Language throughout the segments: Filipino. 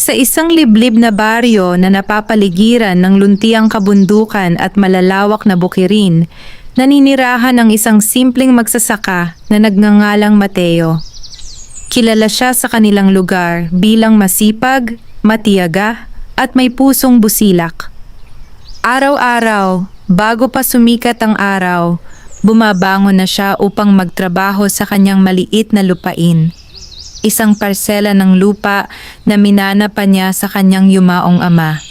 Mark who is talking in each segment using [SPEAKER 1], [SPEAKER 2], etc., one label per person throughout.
[SPEAKER 1] Sa isang liblib na baryo na napapaligiran ng luntiang kabundukan at malalawak na bukirin, naninirahan ang isang simpleng magsasaka na nagngangalang Mateo. Kilala siya sa kanilang lugar bilang masipag, matiyaga, at may pusong busilak. Araw-araw, bago pa sumikat ang araw, bumabangon na siya upang magtrabaho sa kanyang maliit na lupain. Isang parsela ng lupa na minana pa niya sa kanyang yumaong ama.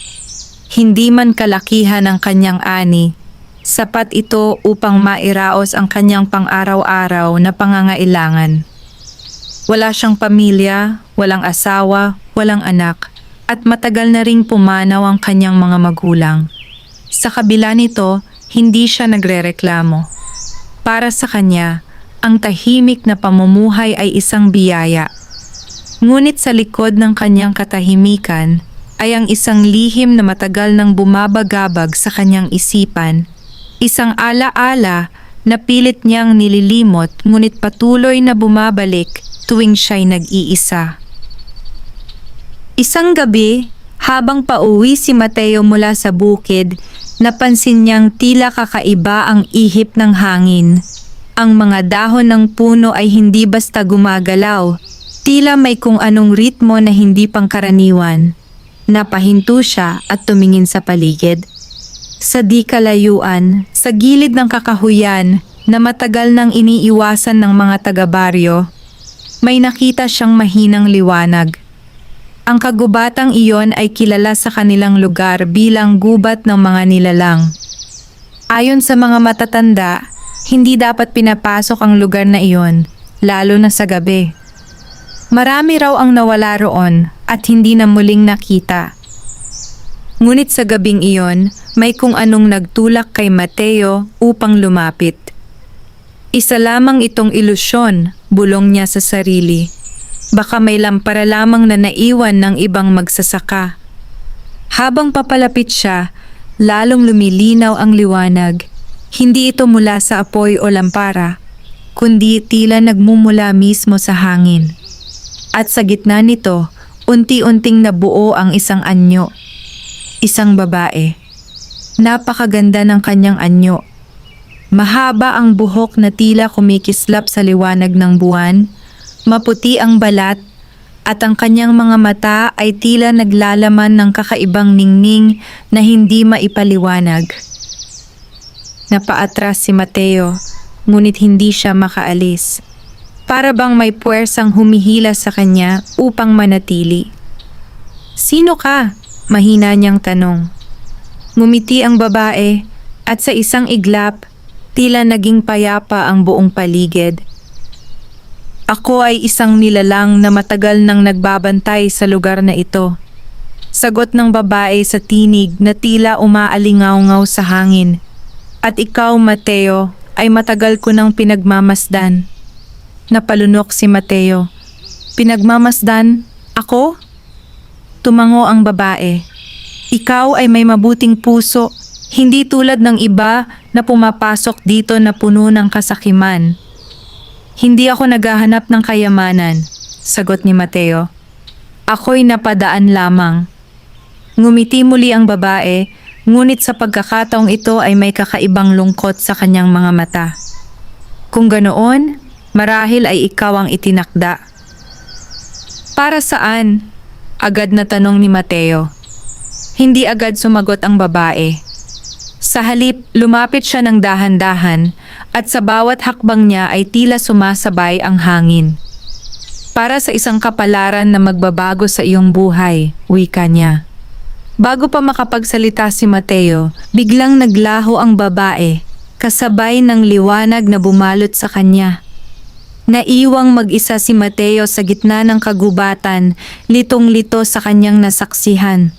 [SPEAKER 1] Hindi man kalakihan ang kanyang ani, sapat ito upang mairaos ang kanyang pang-araw-araw na pangangailangan. Wala siyang pamilya, walang asawa, walang anak, at matagal na ring pumanaw ang kanyang mga magulang. Sa kabila nito, hindi siya nagrereklamo. Para sa kanya, ang tahimik na pamumuhay ay isang biyaya. Ngunit sa likod ng kanyang katahimikan ay ang isang lihim na matagal nang bumabagabag sa kanyang isipan, isang ala-ala na pilit niyang nililimot ngunit patuloy na bumabalik tuwing siya'y nag-iisa. Isang gabi, habang pauwi si Mateo mula sa bukid, napansin niyang tila kakaiba ang ihip ng hangin. Ang mga dahon ng puno ay hindi basta gumagalaw, tila may kung anong ritmo na hindi pangkaraniwan. Napahinto siya at tumingin sa paligid. Sa di kalayuan, sa gilid ng kakahuyan na matagal nang iniiwasan ng mga taga-baryo, may nakita siyang mahinang liwanag. Ang kagubatang iyon ay kilala sa kanilang lugar bilang gubat ng mga nilalang. Ayon sa mga matatanda, hindi dapat pinapasok ang lugar na iyon, lalo na sa gabi. Marami raw ang nawala roon at hindi na muling nakita. Ngunit sa gabing iyon, may kung anong nagtulak kay Mateo upang lumapit. Isa lamang itong ilusyon, bulong niya sa sarili. Baka may lampara lamang na naiwan ng ibang magsasaka. Habang papalapit siya, lalong lumilinaw ang liwanag. Hindi ito mula sa apoy o lampara, kundi tila nagmumula mismo sa hangin. At sa gitna nito, unti-unting nabuo ang isang anyo. Isang babae. Napakaganda ng kanyang anyo. Mahaba ang buhok na tila kumikislap sa liwanag ng buwan, maputi ang balat, at ang kanyang mga mata ay tila naglalaman ng kakaibang ningning na hindi maipaliwanag. Napaatras si Mateo, ngunit hindi siya makaalis. Para bang may puwersang humihila sa kanya upang manatili. "Sino ka?" mahina niyang tanong. Ngumiti ang babae at sa isang iglap, tila naging payapa ang buong paligid. "Ako ay isang nilalang na matagal nang nagbabantay sa lugar na ito." Sagot ng babae sa tinig na tila umaalingaw-ngaw sa hangin. "At ikaw, Mateo, ay matagal ko nang pinagmamasdan." Napalunok si Mateo. "Pinagmamasdan? Ako?" Tumango ang babae. "Ikaw ay may mabuting puso, hindi tulad ng iba na pumapasok dito na puno ng kasakiman." "Hindi ako naghahanap ng kayamanan," sagot ni Mateo. "Ako'y napadaan lamang." Ngumiti muli ang babae, ngunit sa pagkakataong ito ay may kakaibang lungkot sa kanyang mga mata. "Kung ganoon, marahil ay ikaw ang itinakda." "Para saan?" agad na tanong ni Mateo. Hindi agad sumagot ang babae. Sa halip, lumapit siya ng dahan-dahan at sa bawat hakbang niya ay tila sumasabay ang hangin. "Para sa isang kapalaran na magbabago sa iyong buhay," wika niya. Bago pa makapagsalita si Mateo, biglang naglaho ang babae, kasabay ng liwanag na bumalot sa kanya. Naiwang mag-isa si Mateo sa gitna ng kagubatan, litong-lito sa kanyang nasaksihan.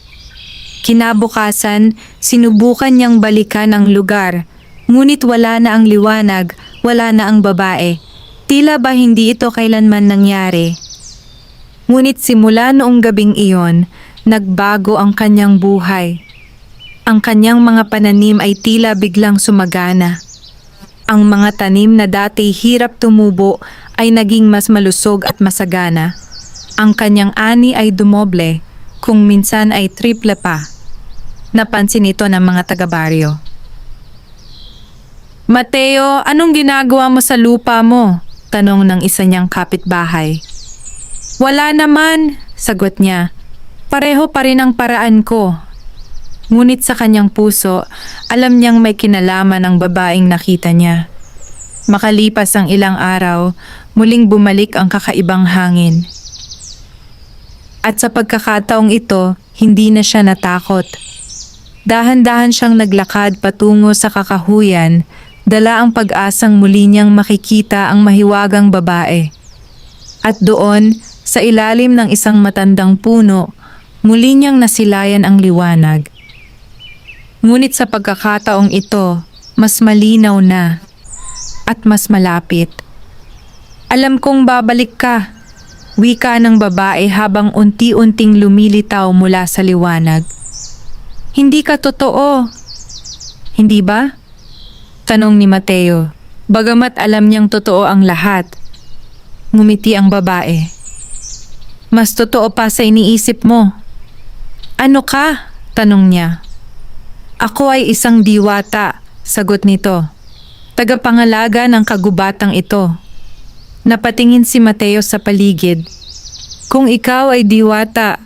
[SPEAKER 1] Kinabukasan, sinubukan niyang balikan ang lugar, ngunit wala na ang liwanag, wala na ang babae. Tila ba hindi ito kailanman nangyari? Ngunit simula noong gabing iyon, nagbago ang kanyang buhay. Ang kanyang mga pananim ay tila biglang sumagana. Ang mga tanim na dati hirap tumubo ay naging mas malusog at masagana. Ang kanyang ani ay dumoble, kung minsan ay triple pa. Napansin ito ng mga taga-baryo. Mateo, anong ginagawa mo sa lupa mo? Tanong ng isa niyang kapitbahay. Wala naman, sagot niya. Pareho pa rin ang paraan ko. Ngunit sa kanyang puso, alam niyang may kinalaman ang babaeng nakita niya. Makalipas ang ilang araw, muling bumalik ang kakaibang hangin. At sa pagkakataong ito, hindi na siya natakot. Dahan-dahan siyang naglakad patungo sa kakahuyan, dala ang pag-asang muli niyang makikita ang mahiwagang babae. At doon, sa ilalim ng isang matandang puno, muli niyang nasilayan ang liwanag. Ngunit sa pagkakataong ito, mas malinaw na at mas malapit. Alam kong babalik ka, wika ng babae habang unti-unting lumilitaw mula sa liwanag. Hindi ka totoo, hindi ba? Tanong ni Mateo, bagamat alam niyang totoo ang lahat. Ngumiti ang babae. Mas totoo pa sa iniisip mo. Ano ka? Tanong niya. Ako ay isang diwata, sagot nito. Tagapangalaga ng kagubatang ito. Napatingin si Mateo sa paligid. Kung ikaw ay diwata,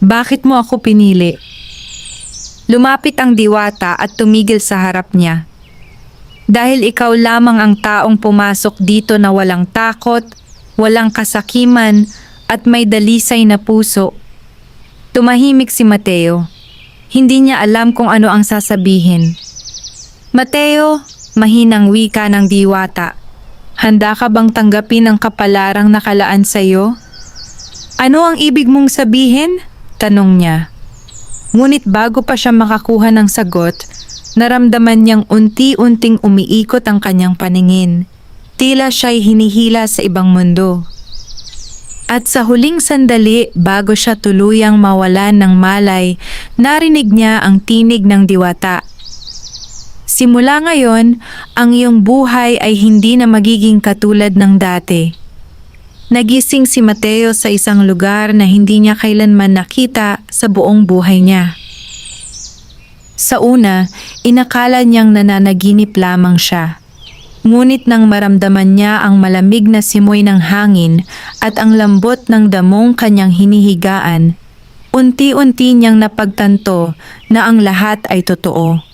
[SPEAKER 1] bakit mo ako pinili? Lumapit ang diwata at tumigil sa harap niya. Dahil ikaw lamang ang taong pumasok dito na walang takot, walang kasakiman, at may dalisay na puso. Tumahimik si Mateo. Hindi niya alam kung ano ang sasabihin. Mateo, mahinang wika ng diwata. Handa ka bang tanggapin ang kapalarang nakalaan sa iyo? Ano ang ibig mong sabihin? Tanong niya. Ngunit bago pa siya makakuha ng sagot, naramdaman niyang unti-unting umiikot ang kanyang paningin. Tila siya'y hinihila sa ibang mundo. At sa huling sandali bago siya tuluyang mawalan ng malay, narinig niya ang tinig ng diwata. Simula ngayon, ang iyong buhay ay hindi na magiging katulad ng dati. Nagising si Mateo sa isang lugar na hindi niya kailanman nakita sa buong buhay niya. Sa una, inakala niyang nananaginip lamang siya. Ngunit nang maramdaman niya ang malamig na simoy ng hangin at ang lambot ng damong kanyang hinihigaan, unti-unti niyang napagtanto na ang lahat ay totoo.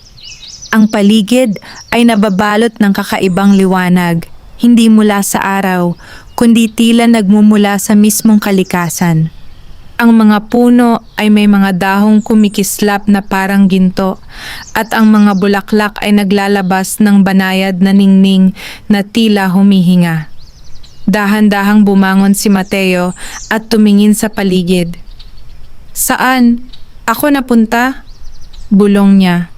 [SPEAKER 1] Ang paligid ay nababalot ng kakaibang liwanag, hindi mula sa araw, kundi tila nagmumula sa mismong kalikasan. Ang mga puno ay may mga dahong kumikislap na parang ginto at ang mga bulaklak ay naglalabas ng banayad na ningning na tila humihinga. Dahan-dahang bumangon si Mateo at tumingin sa paligid. Saan? Ako napunta? Bulong niya.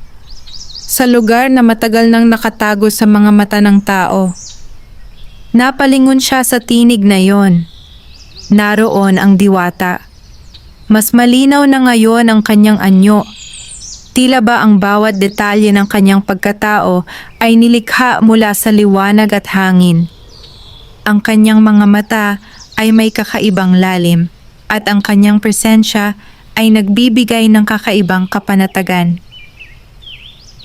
[SPEAKER 1] Sa lugar na matagal nang nakatago sa mga mata ng tao. Napalingon siya sa tinig na yon. Naroon ang diwata. Mas malinaw na ngayon ang kanyang anyo. Tila ba ang bawat detalye ng kanyang pagkatao ay nilikha mula sa liwanag at hangin. Ang kanyang mga mata ay may kakaibang lalim at ang kanyang presensya ay nagbibigay ng kakaibang kapanatagan.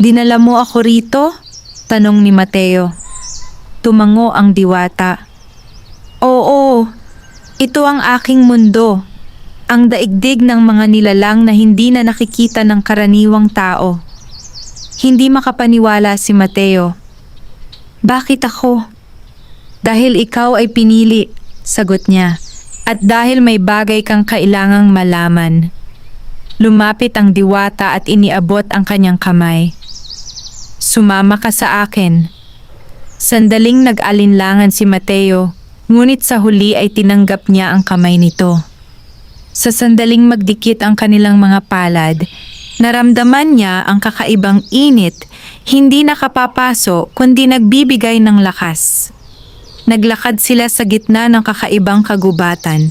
[SPEAKER 1] Dinala mo ako rito? Tanong ni Mateo. Tumango ang diwata. Oo, ito ang aking mundo. Ang daigdig ng mga nilalang na hindi na nakikita ng karaniwang tao. Hindi makapaniwala si Mateo. Bakit ako? Dahil ikaw ay pinili, sagot niya, at dahil may bagay kang kailangang malaman. Lumapit ang diwata at iniabot ang kanyang kamay. Sumama ka sa akin. Sandaling nag-alinlangan si Mateo, ngunit sa huli ay tinanggap niya ang kamay nito. Sa sandaling magdikit ang kanilang mga palad, naramdaman niya ang kakaibang init, hindi nakapapaso kundi nagbibigay ng lakas. Naglakad sila sa gitna ng kakaibang kagubatan.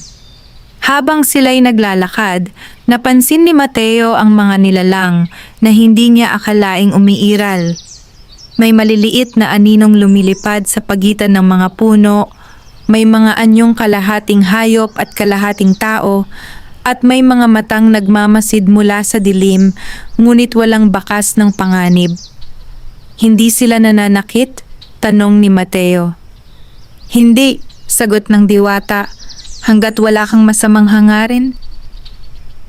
[SPEAKER 1] Habang sila'y naglalakad, napansin ni Mateo ang mga nilalang na hindi niya akalaing umiiral. May maliliit na aninong lumilipad sa pagitan ng mga puno, may mga anyong kalahating hayop at kalahating tao, At may mga matang nagmamasid mula sa dilim, ngunit walang bakas ng panganib. Hindi sila nananakit? Tanong ni Mateo. Hindi, sagot ng diwata, hanggat wala kang masamang hangarin.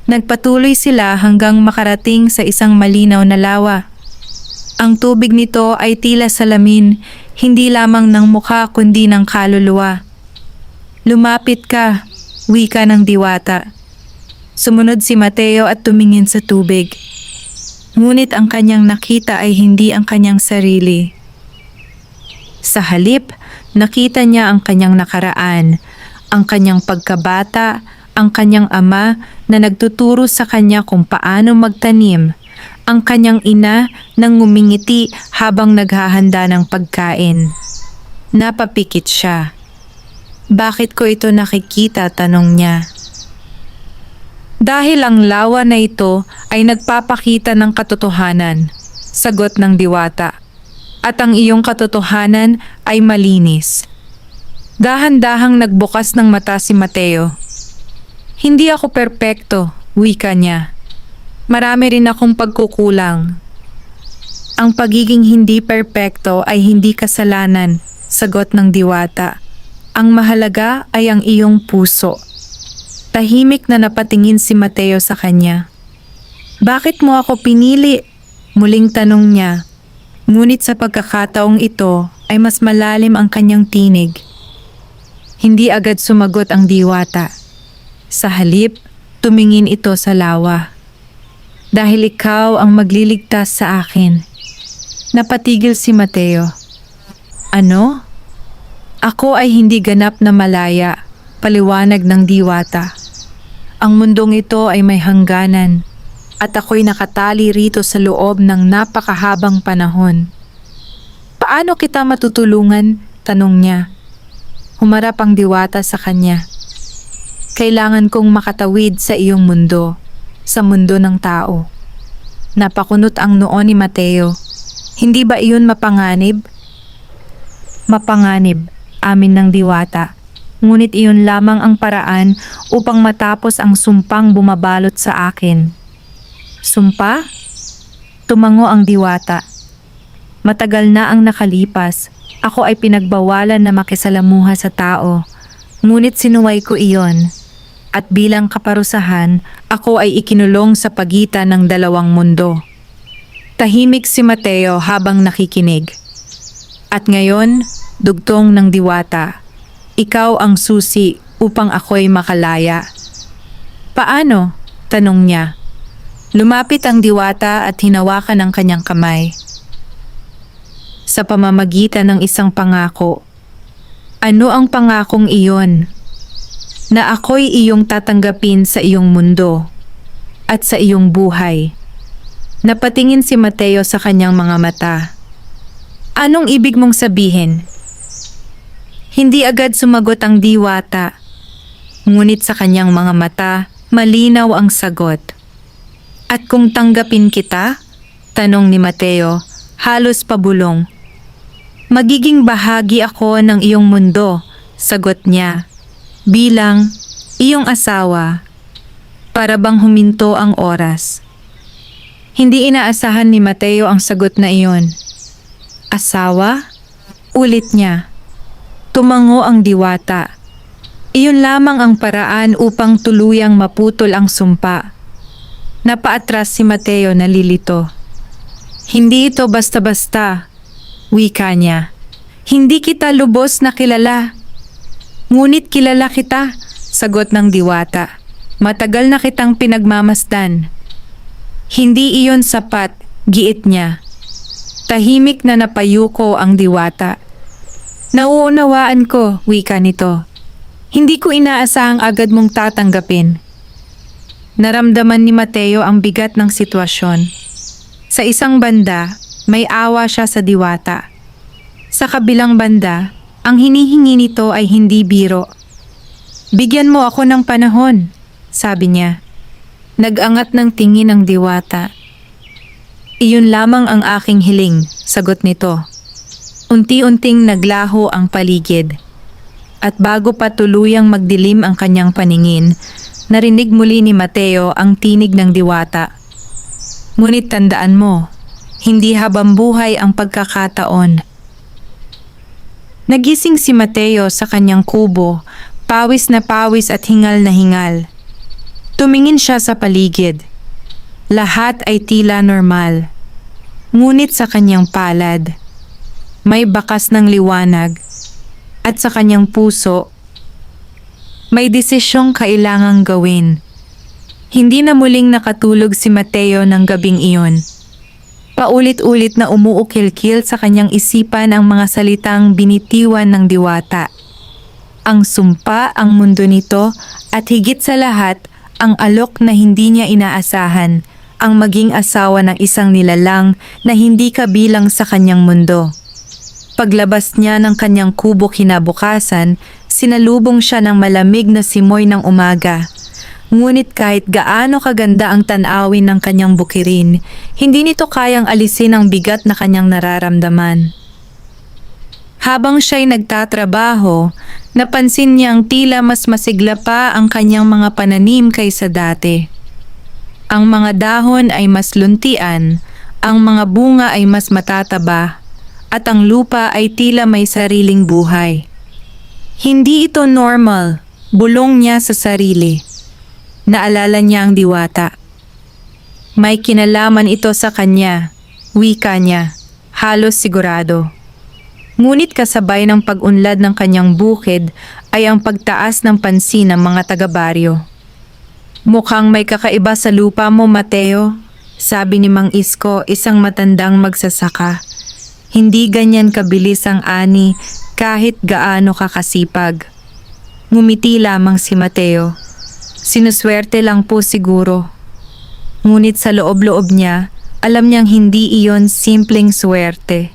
[SPEAKER 1] Nagpatuloy sila hanggang makarating sa isang malinaw na lawa. Ang tubig nito ay tila salamin, hindi lamang ng mukha kundi ng kaluluwa. Lumapit ka, wika ng diwata. Sumunod si Mateo at tumingin sa tubig. Ngunit ang kanyang nakita ay hindi ang kanyang sarili. Sa halip, nakita niya ang kanyang nakaraan, ang kanyang pagkabata, ang kanyang ama na nagtuturo sa kanya kung paano magtanim, ang kanyang ina na ngumingiti habang naghahanda ng pagkain. Napapikit siya. Bakit ko ito nakikita? Tanong niya. Dahil ang lawa na ito ay nagpapakita ng katotohanan, sagot ng diwata. At ang iyong katotohanan ay malinis. Dahan-dahang nagbukas ng mata si Mateo. Hindi ako perpekto, wika niya. Marami rin akong pagkukulang. Ang pagiging hindi perpekto ay hindi kasalanan, sagot ng diwata. Ang mahalaga ay ang iyong puso. Tahimik na napatingin si Mateo sa kanya. Bakit mo ako pinili? Muling tanong niya. Ngunit sa pagkakataong ito ay mas malalim ang kanyang tinig. Hindi agad sumagot ang diwata. Sa halip, tumingin ito sa lawa. Dahil ikaw ang magliligtas sa akin. Napatigil si Mateo. Ano? Ako ay hindi ganap na malaya, paliwanag ng diwata. Ang mundong ito ay may hangganan at ako'y nakatali rito sa loob ng napakahabang panahon. Paano kita matutulungan? Tanong niya. Humarap ang diwata sa kanya. Kailangan kong makatawid sa iyong mundo, sa mundo ng tao. Napakunot ang noo ni Mateo. Hindi ba iyon mapanganib? Mapanganib, amin ng diwata. Ngunit iyon lamang ang paraan upang matapos ang sumpang bumabalot sa akin. Sumpa? Tumango ang diwata. Matagal na ang nakalipas. Ako ay pinagbawalan na makisalamuha sa tao. Ngunit sinuway ko iyon. At bilang kaparusahan, ako ay ikinulong sa pagitan ng dalawang mundo. Tahimik si Mateo habang nakikinig. At ngayon, dugtong ng diwata. Ikaw ang susi upang ako'y makalaya. Paano? Tanong niya. Lumapit ang diwata at hinawakan ang kanyang kamay. Sa pamamagitan ng isang pangako. Ano ang pangakong iyon? Na ako'y iyong tatanggapin sa iyong mundo at sa iyong buhay. Napatingin si Mateo sa kanyang mga mata. Anong ibig mong sabihin? Hindi agad sumagot ang diwata. Ngunit sa kanyang mga mata, malinaw ang sagot. At kung tanggapin kita? Tanong ni Mateo, halos pabulong. Magiging bahagi ako ng iyong mundo, sagot niya. Bilang iyong asawa, para bang huminto ang oras. Hindi inaasahan ni Mateo ang sagot na iyon. Asawa? Ulit niya. Tumango ang diwata. Iyon lamang ang paraan upang tuluyang maputol ang sumpa. Napaatras si Mateo na lilito. Hindi ito basta-basta, wika niya. Hindi kita lubos na kilala. Ngunit kilala kita, sagot ng diwata. Matagal na kitang pinagmamasdan. Hindi iyon sapat, giit niya. Tahimik na napayuko ang diwata. Nauunawaan ko, wika nito. Hindi ko inaasahang agad mong tatanggapin. Naramdaman ni Mateo ang bigat ng sitwasyon. Sa isang banda, may awa siya sa diwata. Sa kabilang banda, ang hinihingi nito ay hindi biro. Bigyan mo ako ng panahon, sabi niya. Nag-angat ng tingin ang diwata. Iyon lamang ang aking hiling, sagot nito. Unti-unting naglaho ang paligid. At bago pa tuluyang magdilim ang kanyang paningin, Narinig muli ni Mateo ang tinig ng diwata. Ngunit tandaan mo, hindi habang buhay ang pagkakataon. Nagising si Mateo sa kanyang kubo, pawis na pawis at hingal na hingal. Tumingin siya sa paligid. Lahat ay tila normal. Ngunit sa kanyang palad, may bakas ng liwanag at sa kanyang puso, may desisyong kailangang gawin. Hindi na muling nakatulog si Mateo ng gabing iyon. Paulit-ulit na umuukil-kil sa kanyang isipan ang mga salitang binitiwan ng diwata. Ang sumpa ang mundo nito at higit sa lahat, ang alok na hindi niya inaasahan, ang maging asawa ng isang nilalang na hindi kabilang sa kanyang mundo. Paglabas niya ng kanyang kubo kinabukasan, sinalubong siya ng malamig na simoy ng umaga. Ngunit kahit gaano kaganda ang tanawin ng kanyang bukirin, hindi nito kayang alisin ang bigat na kanyang nararamdaman. Habang siya'y nagtatrabaho, napansin niyang tila mas masigla pa ang kanyang mga pananim kaysa dati. Ang mga dahon ay mas luntian, ang mga bunga ay mas matataba, at ang lupa ay tila may sariling buhay. Hindi ito normal, bulong niya sa sarili. Naalala niya ang diwata. May kinalaman ito sa kanya, wika niya, halos sigurado. Ngunit kasabay ng pag-unlad ng kanyang bukid ay ang pagtaas ng pansin ng mga taga-baryo. Mukhang may kakaiba sa lupa mo, Mateo, sabi ni Mang Isko, isang matandang magsasaka. Hindi ganyan kabilis ang ani kahit gaano kakasipag. Ngumiti lamang si Mateo. Sinuswerte lang po siguro. Ngunit sa loob-loob niya, alam niyang hindi iyon simpleng swerte.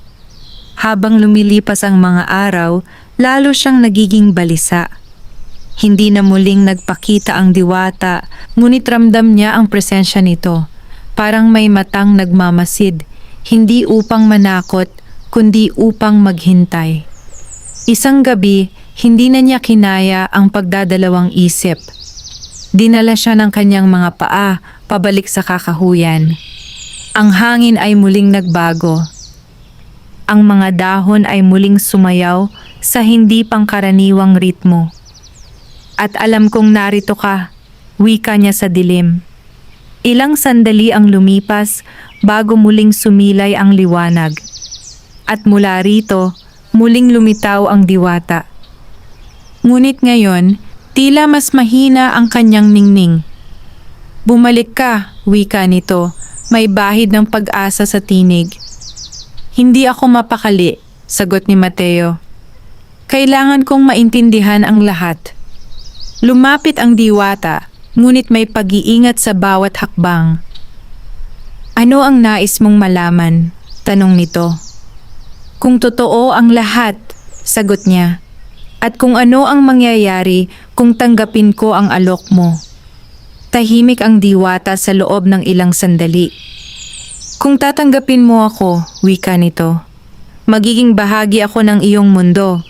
[SPEAKER 1] Habang lumilipas ang mga araw, lalo siyang nagiging balisa. Hindi na muling nagpakita ang diwata, ngunit ramdam niya ang presensya nito. Parang may matang nagmamasid, hindi upang manakot, kundi upang maghintay. Isang gabi, hindi na niya kinaya ang pagdadalawang isip. Dinala siya ng kanyang mga paa pabalik sa kakahuyan. Ang hangin ay muling nagbago. Ang mga dahon ay muling sumayaw sa hindi pangkaraniwang ritmo. At alam kong narito ka, wika niya sa dilim. Ilang sandali ang lumipas bago muling sumilay ang liwanag. At mula rito, muling lumitaw ang diwata. Ngunit ngayon, tila mas mahina ang kanyang ningning. Bumalik ka, wika nito, may bahid ng pag-asa sa tinig. Hindi ako mapakali, sagot ni Mateo. Kailangan kong maintindihan ang lahat. Lumapit ang diwata, ngunit may pag-iingat sa bawat hakbang. Ano ang nais mong malaman? Tanong nito. Kung totoo ang lahat, sagot niya. At kung ano ang mangyayari kung tanggapin ko ang alok mo. Tahimik ang diwata sa loob ng ilang sandali. Kung tatanggapin mo ako, wika nito, magiging bahagi ako ng iyong mundo.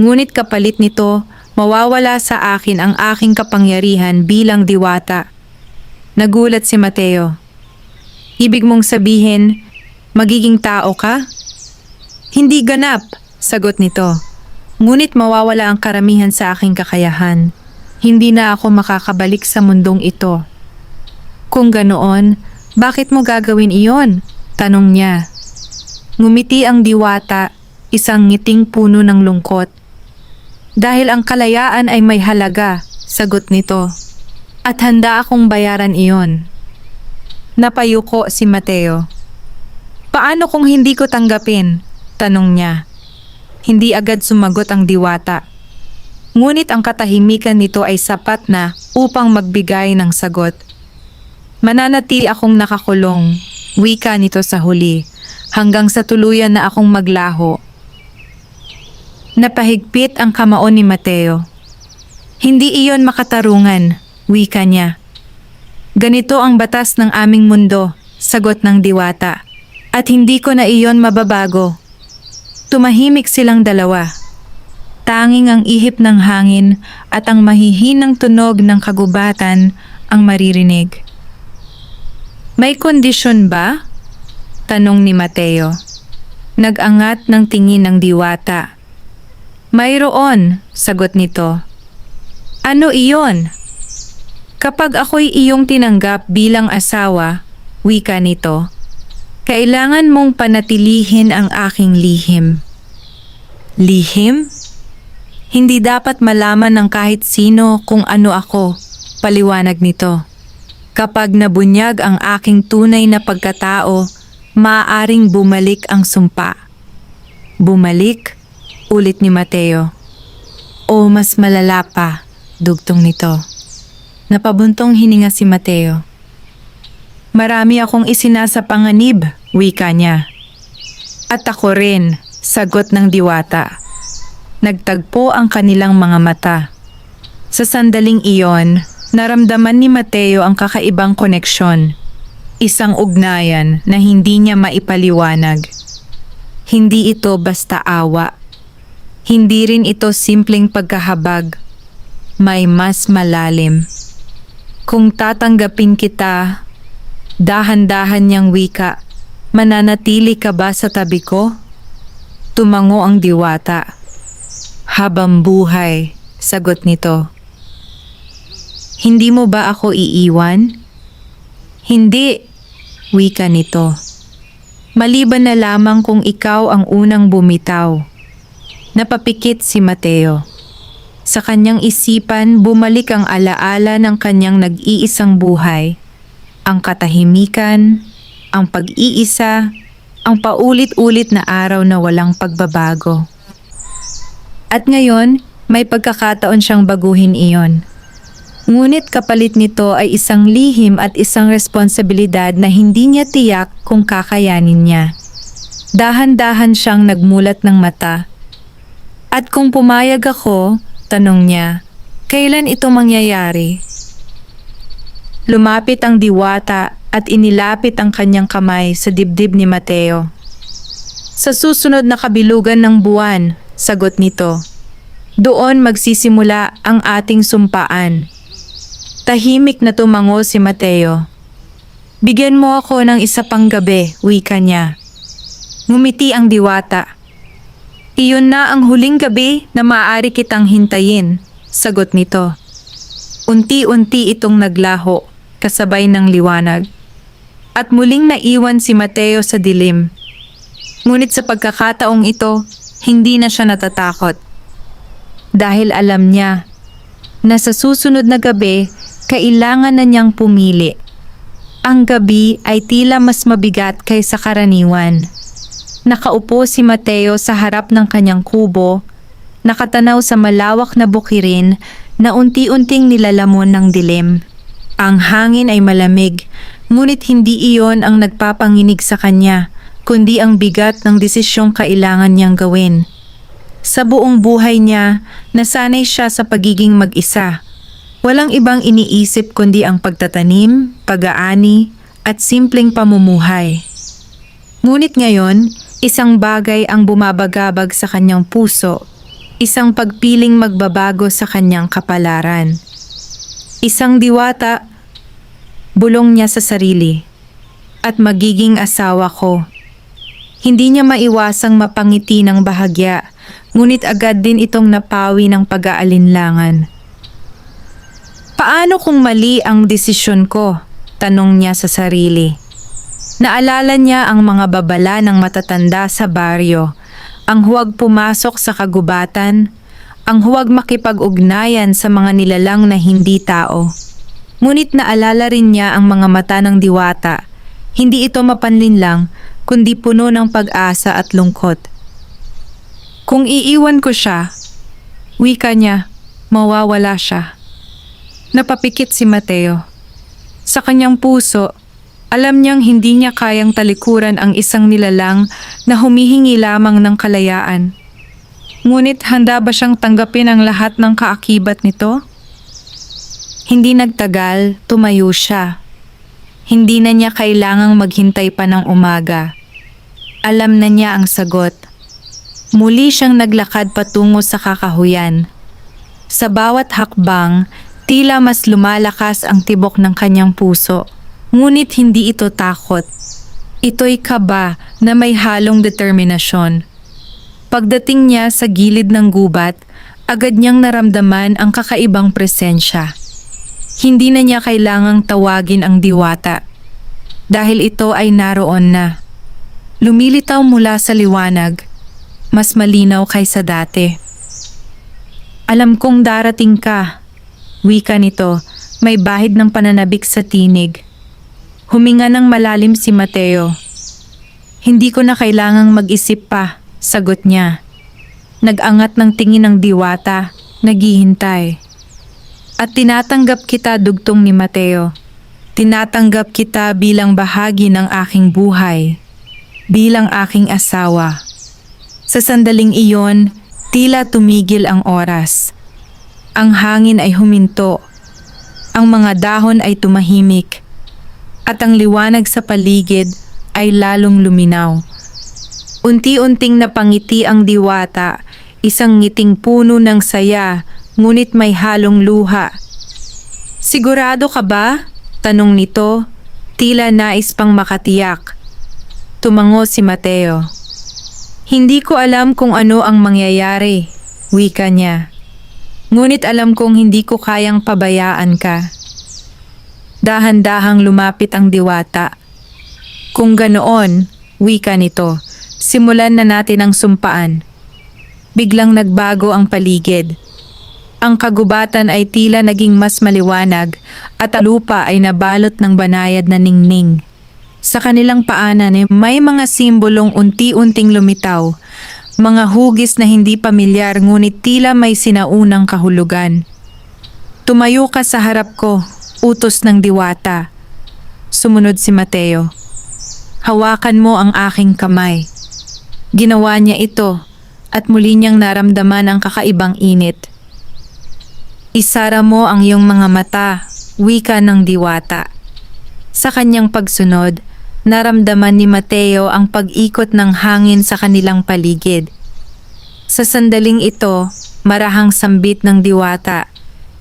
[SPEAKER 1] Ngunit kapalit nito, mawawala sa akin ang aking kapangyarihan bilang diwata. Nagulat si Mateo. Ibig mong sabihin, magiging tao ka? Hindi ganap, sagot nito. Ngunit mawawala ang karamihan sa aking kakayahan. Hindi na ako makakabalik sa mundong ito. Kung ganoon, bakit mo gagawin iyon? Tanong niya. Ngumiti ang diwata, isang ngiting puno ng lungkot. Dahil ang kalayaan ay may halaga, sagot nito. At handa akong bayaran iyon. Napayuko si Mateo. Paano kung hindi ko tanggapin? Tanong niya. Hindi agad sumagot ang diwata. Ngunit ang katahimikan nito ay sapat na upang magbigay ng sagot. Mananatili akong nakakulong, wika nito sa huli, hanggang sa tuluyan na akong maglaho. Napahigpit ang kamao ni Mateo. Hindi iyon makatarungan, wika niya. Ganito ang batas ng aming mundo, sagot ng diwata. At hindi ko na iyon mababago. Tumahimik silang dalawa. Tanging ang ihip ng hangin at ang mahihinang tunog ng kagubatan ang maririnig. May kondisyon ba? Tanong ni Mateo. Nag-angat ng tingin ng diwata. Mayroon, sagot nito. Ano iyon? Kapag ako'y iyong tinanggap bilang asawa, wika nito, kailangan mong panatilihin ang aking lihim. Lihim? Hindi dapat malaman ng kahit sino kung ano ako, paliwanag nito. Kapag nabunyag ang aking tunay na pagkatao, maaaring bumalik ang sumpa. Bumalik? Ulit ni Mateo. O mas malala pa, dugtong nito. Napabuntong hininga si Mateo. Marami akong isinasapanganib, wika niya. At ako rin, sagot ng diwata. Nagtagpo ang kanilang mga mata. Sa sandaling iyon, naramdaman ni Mateo ang kakaibang koneksyon. Isang ugnayan na hindi niya maipaliwanag. Hindi ito basta awa. Hindi rin ito simpleng pagkahabag. May mas malalim. Kung tatanggapin kita, dahan-dahan niyang wika, mananatili ka ba sa tabi ko? Tumango ang diwata. Habang buhay, sagot nito. Hindi mo ba ako iiwan? Hindi, wika nito. Maliban na lamang kung ikaw ang unang bumitaw. Napapikit si Mateo. Sa kanyang isipan, bumalik ang alaala ng kanyang nag-iisang buhay. Ang katahimikan, ang pag-iisa, ang paulit-ulit na araw na walang pagbabago. At ngayon, may pagkakataon siyang baguhin iyon. Ngunit kapalit nito ay isang lihim at isang responsibilidad na hindi niya tiyak kung kakayanin niya. Dahan-dahan siyang nagmulat ng mata. At kung pumayag ako, tanong niya, kailan ito mangyayari? Lumapit ang diwata at inilapit ang kanyang kamay sa dibdib ni Mateo. Sa susunod na kabilugan ng buwan, sagot nito. Doon magsisimula ang ating sumpaan. Tahimik na tumango si Mateo. Bigyan mo ako ng isa pang gabi, wika niya. Ngumiti ang diwata. Iyon na ang huling gabi na maaari kitang hintayin, sagot nito. Unti-unti itong naglaho, kasabay ng liwanag. At muling naiwan si Mateo sa dilim. Ngunit sa pagkakataong ito, hindi na siya natatakot. Dahil alam niya na sa susunod na gabi, kailangan na niyang pumili. Ang gabi ay tila mas mabigat kaysa karaniwan. Nakaupo si Mateo sa harap ng kanyang kubo, nakatanaw sa malawak na bukirin na unti-unting nilalamon ng dilim. Ang hangin ay malamig, ngunit hindi iyon ang nagpapanginig sa kanya, kundi ang bigat ng desisyong kailangan niyang gawin. Sa buong buhay niya, nasanay siya sa pagiging mag-isa. Walang ibang iniisip kundi ang pagtatanim, pag-aani, at simpleng pamumuhay. Ngunit ngayon, isang bagay ang bumabagabag sa kanyang puso, isang pagpiling magbabago sa kanyang kapalaran. Isang diwata, bulong niya sa sarili, at magiging asawa ko. Hindi niya maiwasang mapangiti ng bahagya, ngunit agad din itong napawi ng pag-aalinlangan. Paano kung mali ang desisyon ko? Tanong niya sa sarili. Naalala niya ang mga babala ng matatanda sa baryo, ang huwag pumasok sa kagubatan, ang huwag makipag-ugnayan sa mga nilalang na hindi tao. Ngunit naalala rin niya ang mga mata ng diwata. Hindi ito mapanlinlang, kundi puno ng pag-asa at lungkot. Kung iiwan ko siya, wika niya, mawawala siya. Napapikit si Mateo. Sa kanyang puso, alam niyang hindi niya kayang talikuran ang isang nilalang na humihingi lamang ng kalayaan. Ngunit handa ba siyang tanggapin ang lahat ng kaakibat nito? Hindi nagtagal, tumayo siya. Hindi na niya kailangang maghintay pa ng umaga. Alam na niya ang sagot. Muli siyang naglakad patungo sa kakahuyan. Sa bawat hakbang, tila mas lumalakas ang tibok ng kanyang puso. Ngunit hindi ito takot. Ito'y kaba na may halong determinasyon. Pagdating niya sa gilid ng gubat, agad niyang naramdaman ang kakaibang presensya. Hindi na niya kailangang tawagin ang diwata, dahil ito ay naroon na. Lumilitaw mula sa liwanag, mas malinaw kaysa dati. Alam kong darating ka, wika nito, may bahid ng pananabik sa tinig. Huminga ng malalim si Mateo. Hindi ko na kailangang mag-isip pa, sagot niya. Nag-angat ng tingin ng diwata, naghihintay. At tinatanggap kita, dugtong ni Mateo. Tinatanggap kita bilang bahagi ng aking buhay, bilang aking asawa. Sa sandaling iyon, tila tumigil ang oras. Ang hangin ay huminto, ang mga dahon ay tumahimik, at ang liwanag sa paligid ay lalong luminaw. Unti-unting napangiti ang diwata, isang ngiting puno ng saya, ngunit may halong luha. Sigurado ka ba? Tanong nito, tila nais pang makatiyak. Tumango si Mateo. Hindi ko alam kung ano ang mangyayari, wika niya. Ngunit alam kong hindi ko kayang pabayaan ka. Dahan-dahang lumapit ang diwata. Kung ganoon, wika nito, simulan na natin ang sumpaan. Biglang nagbago ang paligid. Ang kagubatan ay tila naging mas maliwanag at ang lupa ay nabalot ng banayad na ningning. Sa kanilang paanan ay may mga simbolong unti-unting lumitaw, mga hugis na hindi pamilyar ngunit tila may sinaunang kahulugan. Tumayo ka sa harap ko, utos ng diwata. Sumunod si Mateo. Hawakan mo ang aking kamay. Ginawa niya ito at muli niyang naramdaman ang kakaibang init. Isara mo ang iyong mga mata, wika ng diwata. Sa kanyang pagsunod, naramdaman ni Mateo ang pag-ikot ng hangin sa kanilang paligid. Sa sandaling ito, marahang sambit ng diwata,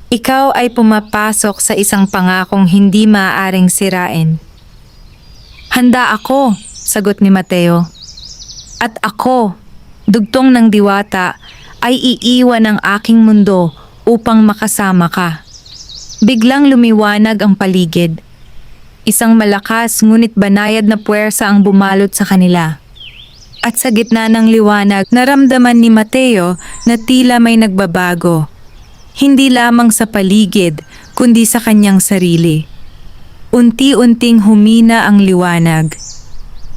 [SPEAKER 1] ikaw ay pumapasok sa isang pangakong hindi maaaring sirain. Handa ako, sagot ni Mateo. At ako, dugtong ng diwata, ay iiwan ang aking mundo upang makasama ka. Biglang lumiwanag ang paligid. Isang malakas ngunit banayad na puwersa ang bumalot sa kanila. At sa gitna ng liwanag, naramdaman ni Mateo na tila may nagbabago. Hindi lamang sa paligid, kundi sa kanyang sarili. Unti-unting humina ang liwanag.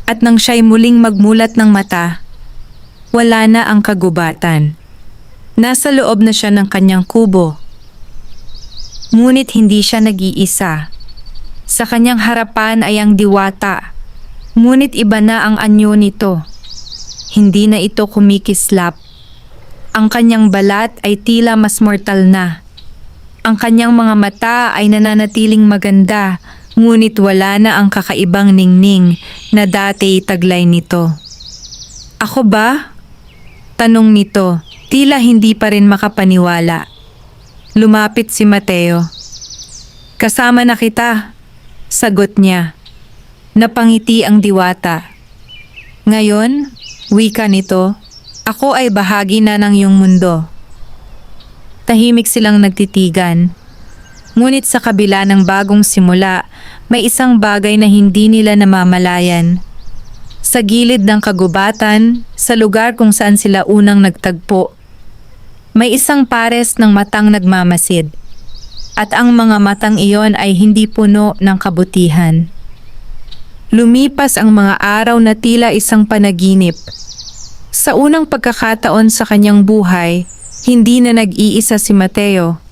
[SPEAKER 1] At nang siya'y muling magmulat ng mata, wala na ang kagubatan. Nasa loob na siya ng kanyang kubo. Ngunit hindi siya nag-iisa. Sa kanyang harapan ay ang diwata, ngunit iba na ang anyo nito. Hindi na ito kumikislap. Ang kanyang balat ay tila mas mortal na. Ang kanyang mga mata ay nananatiling maganda, ngunit wala na ang kakaibang ningning na dati taglay nito. Ako ba? Tanong nito, tila hindi pa rin makapaniwala. Lumapit si Mateo. Kasama na kita, sagot niya. Napangiti ang diwata. Ngayon, wika nito, ako ay bahagi na ng iyong mundo. Tahimik silang nagtitigan. Ngunit sa kabila ng bagong simula, may isang bagay na hindi nila namamalayan. Sa gilid ng kagubatan, sa lugar kung saan sila unang nagtagpo, may isang pares ng matang nagmamasid. At ang mga matang iyon ay hindi puno ng kabutihan. Lumipas ang mga araw na tila isang panaginip. Sa unang pagkakataon sa kanyang buhay, hindi na nag-iisa si Mateo.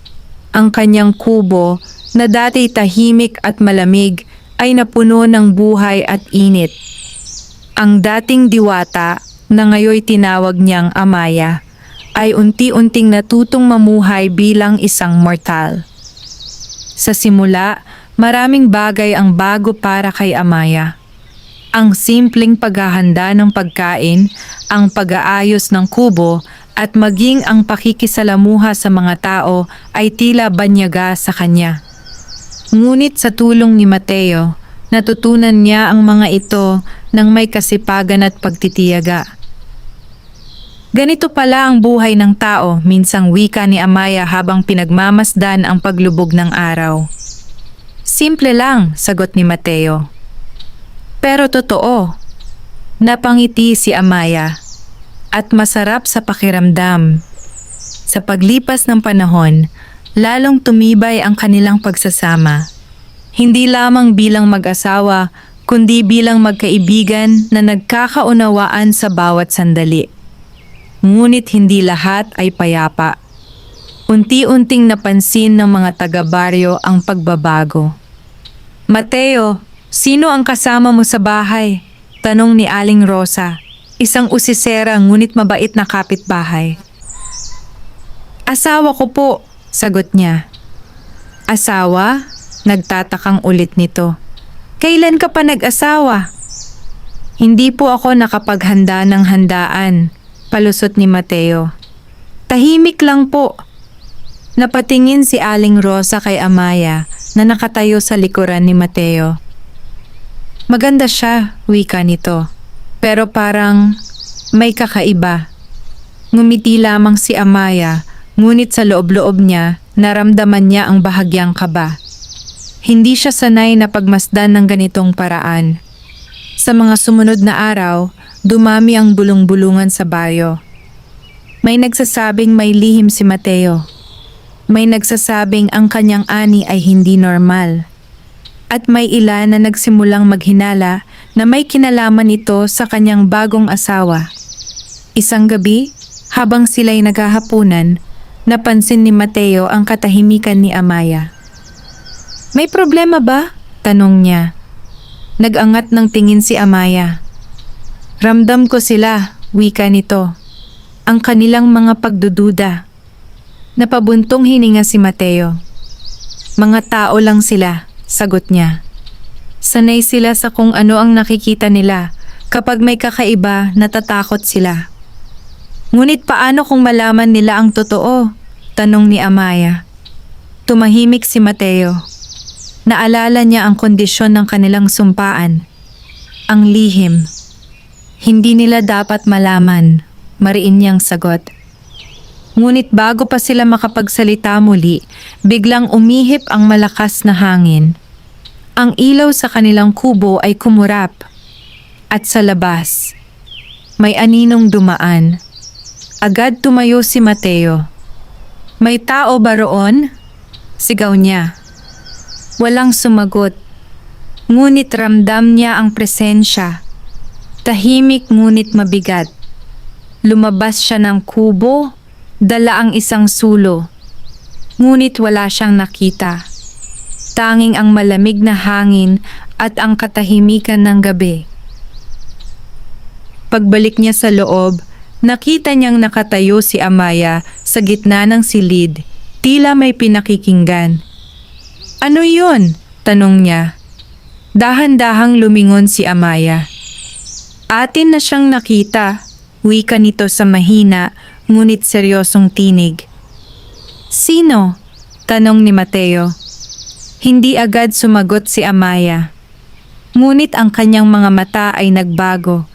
[SPEAKER 1] Ang kanyang kubo, na dati tahimik at malamig, ay napuno ng buhay at init. Ang dating diwata, na ngayoy tinawag niyang Amaya, ay unti-unting natutong mamuhay bilang isang mortal. Sa simula, maraming bagay ang bago para kay Amaya. Ang simpleng paghahanda ng pagkain, ang pag-aayos ng kubo, at maging ang pakikisalamuha sa mga tao ay tila banyaga sa kanya. Ngunit sa tulong ni Mateo, natutunan niya ang mga ito ng may kasipagan at pagtitiyaga. Ganito pala ang buhay ng tao, minsang wika ni Amaya habang pinagmamasdan ang paglubog ng araw. Simple lang, sagot ni Mateo. Pero totoo, napangiti si Amaya at masarap sa pakiramdam. Sa paglipas ng panahon, lalong tumibay ang kanilang pagsasama. Hindi lamang bilang mag-asawa, kundi bilang magkaibigan na nagkakaunawaan sa bawat sandali. Ngunit hindi lahat ay payapa. Unti-unting napansin ng mga taga-baryo ang pagbabago. Mateo, sino ang kasama mo sa bahay? Tanong ni Aling Rosa, isang usisera ngunit mabait na kapitbahay. Asawa ko po, sagot niya. Asawa? Nagtatakang ulit nito. Kailan ka pa nag-asawa? Hindi po ako nakapaghanda ng handaan, palusot ni Mateo. Tahimik lang po. Napatingin si Aling Rosa kay Amaya na nakatayo sa likuran ni Mateo. Maganda siya, wika nito. Pero parang may kakaiba. Ngumiti lamang si Amaya, ngunit sa loob-loob niya, naramdaman niya ang bahagyang kaba. Hindi siya sanay na pagmasdan ng ganitong paraan. Sa mga sumunod na araw, dumami ang bulong-bulungan sa baryo. May nagsasabing may lihim si Mateo. May nagsasabing ang kanyang ani ay hindi normal. At may ilan na nagsimulang maghinala na may kinalaman ito sa kanyang bagong asawa. Isang gabi, habang sila'y naghahapunan, napansin ni Mateo ang katahimikan ni Amaya. May problema ba? Tanong niya. Nag-angat ng tingin si Amaya. Ramdam ko sila, wika nito. Ang kanilang mga pagdududa. Napabuntong hininga si Mateo. Mga tao lang sila, sagot niya. Sanay sila sa kung ano ang nakikita nila. Kapag may kakaiba, natatakot sila. Ngunit paano kung malaman nila ang totoo? Tanong ni Amaya. Tumahimik si Mateo. Naalala niya ang kondisyon ng kanilang sumpaan. Ang lihim. Hindi nila dapat malaman, mariin niyang sagot. Ngunit bago pa sila makapagsalita muli, biglang umihip ang malakas na hangin. Ang ilaw sa kanilang kubo ay kumurap. At sa labas, may aninong dumaan. Agad tumayo si Mateo. May tao ba roon? Sigaw niya. Walang sumagot. Ngunit ramdam niya ang presensya. Tahimik ngunit mabigat. Lumabas siya ng kubo, dala ang isang sulo. Ngunit wala siyang nakita. Tanging ang malamig na hangin at ang katahimikan ng gabi. Pagbalik niya sa loob, nakita niyang nakatayo si Amaya sa gitna ng silid, tila may pinakikinggan. Ano yun? Tanong niya. Dahan-dahang lumingon si Amaya. Atin na siyang nakita, wika nito sa mahina ngunit seryosong tinig. Sino? Tanong ni Mateo. Hindi agad sumagot si Amaya. Ngunit ang kanyang mga mata ay nagbago.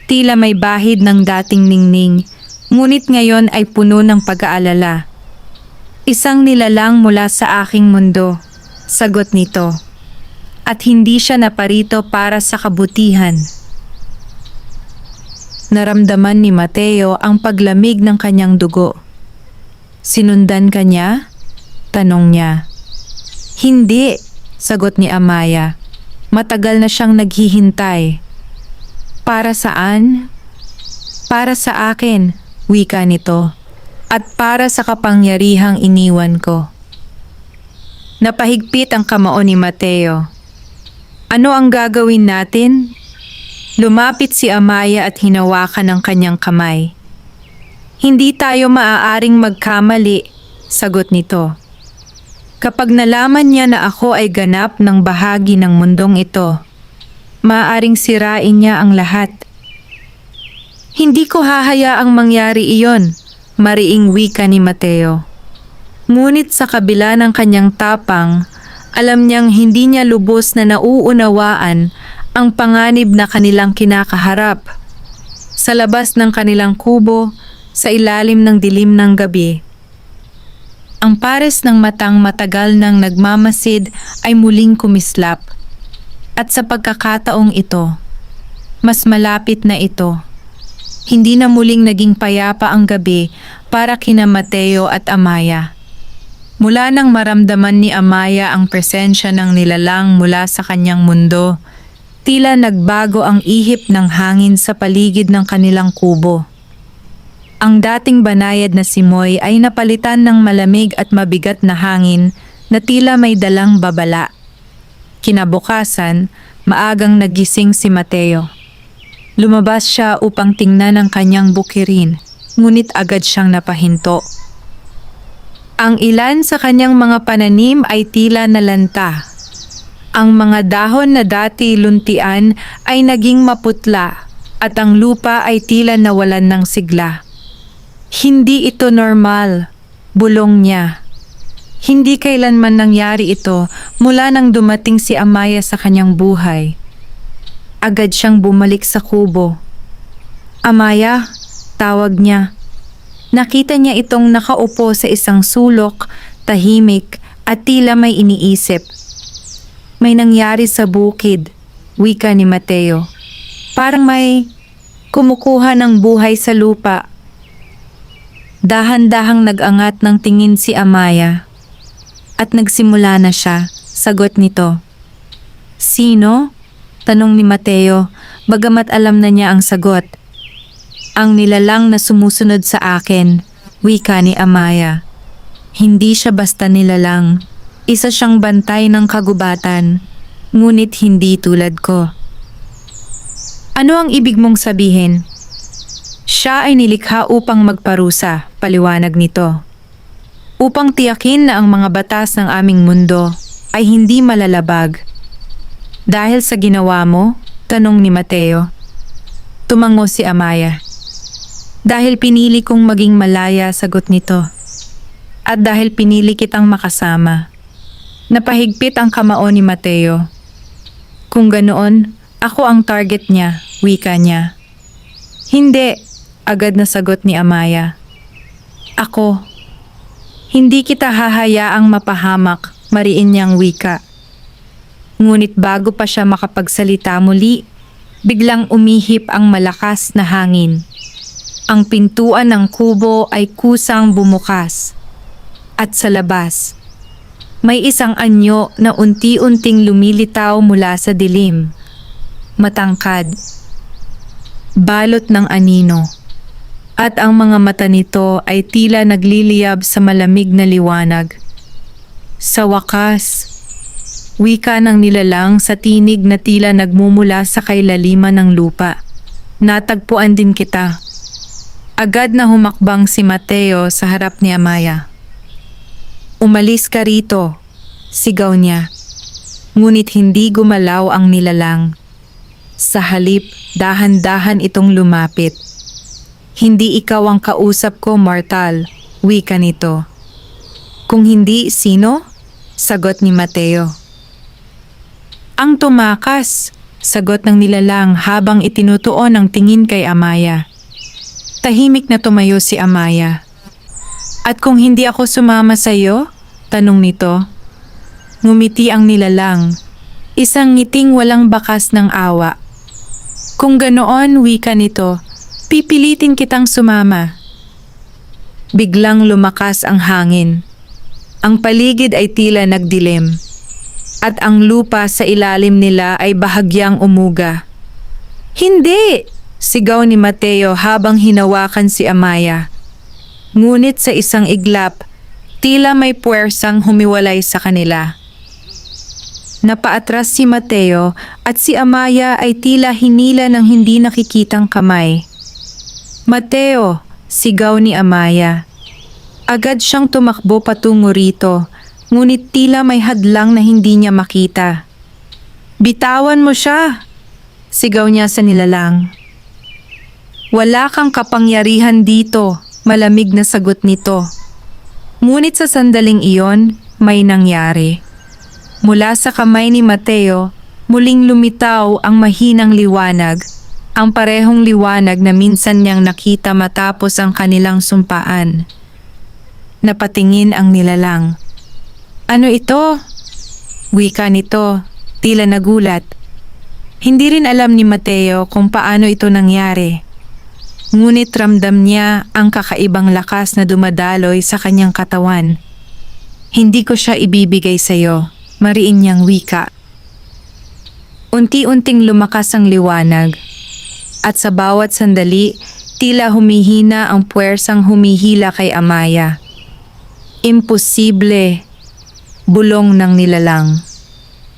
[SPEAKER 1] Tila may bahid ng dating ningning, ngunit ngayon ay puno ng pag-aalala. Isang nilalang mula sa aking mundo, sagot nito. At hindi siya naparito para sa kabutihan. Naramdaman ni Mateo ang paglamig ng kanyang dugo. Sinundan ka niya? Tanong niya. Hindi, sagot ni Amaya. Matagal na siyang naghihintay. Para saan? Para sa akin, wika nito. At para sa kapangyarihang iniwan ko. Napahigpit ang kamao ni Mateo. Ano ang gagawin natin? Lumapit si Amaya at hinawakan ang kanyang kamay. Hindi tayo maaaring magkamali, sagot nito. Kapag nalaman niya na ako ay ganap ng bahagi ng mundong ito, maaaring sirain niya ang lahat. Hindi ko hahayaang mangyari iyon, mariing wika ni Mateo. Ngunit sa kabila ng kanyang tapang, alam niyang hindi niya lubos na nauunawaan ang panganib na kanilang kinakaharap. Sa labas ng kanilang kubo, sa ilalim ng dilim ng gabi, ang pares ng matang matagal nang nagmamasid ay muling kumislap. At sa pagkakataong ito, mas malapit na ito. Hindi na muling naging payapa ang gabi para kina Mateo at Amaya. Mula nang maramdaman ni Amaya ang presensya ng nilalang mula sa kanyang mundo, tila nagbago ang ihip ng hangin sa paligid ng kanilang kubo. Ang dating banayad na simoy ay napalitan ng malamig at mabigat na hangin na tila may dalang babala. Kinabukasan, maagang nagising si Mateo. Lumabas siya upang tingnan ang kanyang bukirin, ngunit agad siyang napahinto. Ang ilan sa kanyang mga pananim ay tila nalanta. Ang mga dahon na dati luntian ay naging maputla at ang lupa ay tila nawalan ng sigla. Hindi ito normal, bulong niya. Hindi kailanman nangyari ito mula nang dumating si Amaya sa kanyang buhay. Agad siyang bumalik sa kubo. Amaya, tawag niya. Nakita niya itong nakaupo sa isang sulok, tahimik at tila may iniisip. May nangyari sa bukid, wika ni Mateo. Parang may kumukuha ng buhay sa lupa. Dahan-dahang nag-angat ng tingin si Amaya. At nagsimula na siya, sagot nito. Sino? Tanong ni Mateo, bagamat alam na niya ang sagot. Ang nilalang na sumusunod sa akin, wika ni Amaya. Hindi siya basta nilalang. Isa siyang bantay ng kagubatan, ngunit hindi tulad ko. Ano ang ibig mong sabihin? Siya ay nilikha upang magparusa, paliwanag nito. Upang tiyakin na ang mga batas ng aming mundo ay hindi malalabag. Dahil sa ginawa mo, tanong ni Mateo. Tumango si Amaya. Dahil pinili kong maging malaya, sagot nito. At dahil pinili kitang makasama. Napahigpit ang kamao ni Mateo. Kung ganoon, ako ang target niya, wika niya. Hindi, agad na sagot ni Amaya. Ako. Hindi kita hahayaang mapahamak, mariin niyang wika. Ngunit bago pa siya makapagsalita muli, biglang umihip ang malakas na hangin. Ang pintuan ng kubo ay kusang bumukas. At sa labas, may isang anyo na unti-unting lumilitaw mula sa dilim. Matangkad. Balot ng anino. At ang mga mata nito ay tila nagliliyab sa malamig na liwanag. Sa wakas, wika ng nilalang sa tinig na tila nagmumula sa kailaliman ng lupa. Natagpuan din kita. Agad na humakbang si Mateo sa harap ni Amaya. Umalis ka rito, sigaw niya. Ngunit hindi gumalaw ang nilalang. Sa halip, dahan-dahan itong lumapit. Hindi ikaw ang kausap ko, mortal, wika nito. Kung hindi, sino? Sagot ni Mateo. Ang tumakas, sagot ng nilalang habang itinutuon ang tingin kay Amaya. Tahimik na tumayo si Amaya. At kung hindi ako sumama sa iyo? Tanong nito. Ngumiti ang nilalang, isang ngiting walang bakas ng awa. Kung ganoon, wika nito, pipilitin kitang sumama. Biglang lumakas ang hangin. Ang paligid ay tila nagdilim. At ang lupa sa ilalim nila ay bahagyang umuga. Hindi! Sigaw ni Mateo habang hinawakan si Amaya. Ngunit sa isang iglap, tila may puwersang humiwalay sa kanila. Napaatras si Mateo at si Amaya ay tila hinila ng hindi nakikitang kamay. Mateo! Sigaw ni Amaya. Agad siyang tumakbo patungo rito, ngunit tila may hadlang na hindi niya makita. Bitawan mo siya! Sigaw niya sa nilalang. Wala kang kapangyarihan dito, malamig na sagot nito. Ngunit sa sandaling iyon, may nangyari. Mula sa kamay ni Mateo, muling lumitaw ang mahinang liwanag, ang parehong liwanag na minsan niyang nakita matapos ang kanilang sumpaan. Napatingin ang nilalang. Ano ito? Wika nito, tila nagulat. Hindi rin alam ni Mateo kung paano ito nangyari. Ngunit ramdam niya ang kakaibang lakas na dumadaloy sa kanyang katawan. Hindi ko siya ibibigay sa iyo, mariin niyang wika. Unti-unting lumakas ang liwanag, at sa bawat sandali, tila humihina ang puwersang humihila kay Amaya. Imposible, bulong ng nilalang.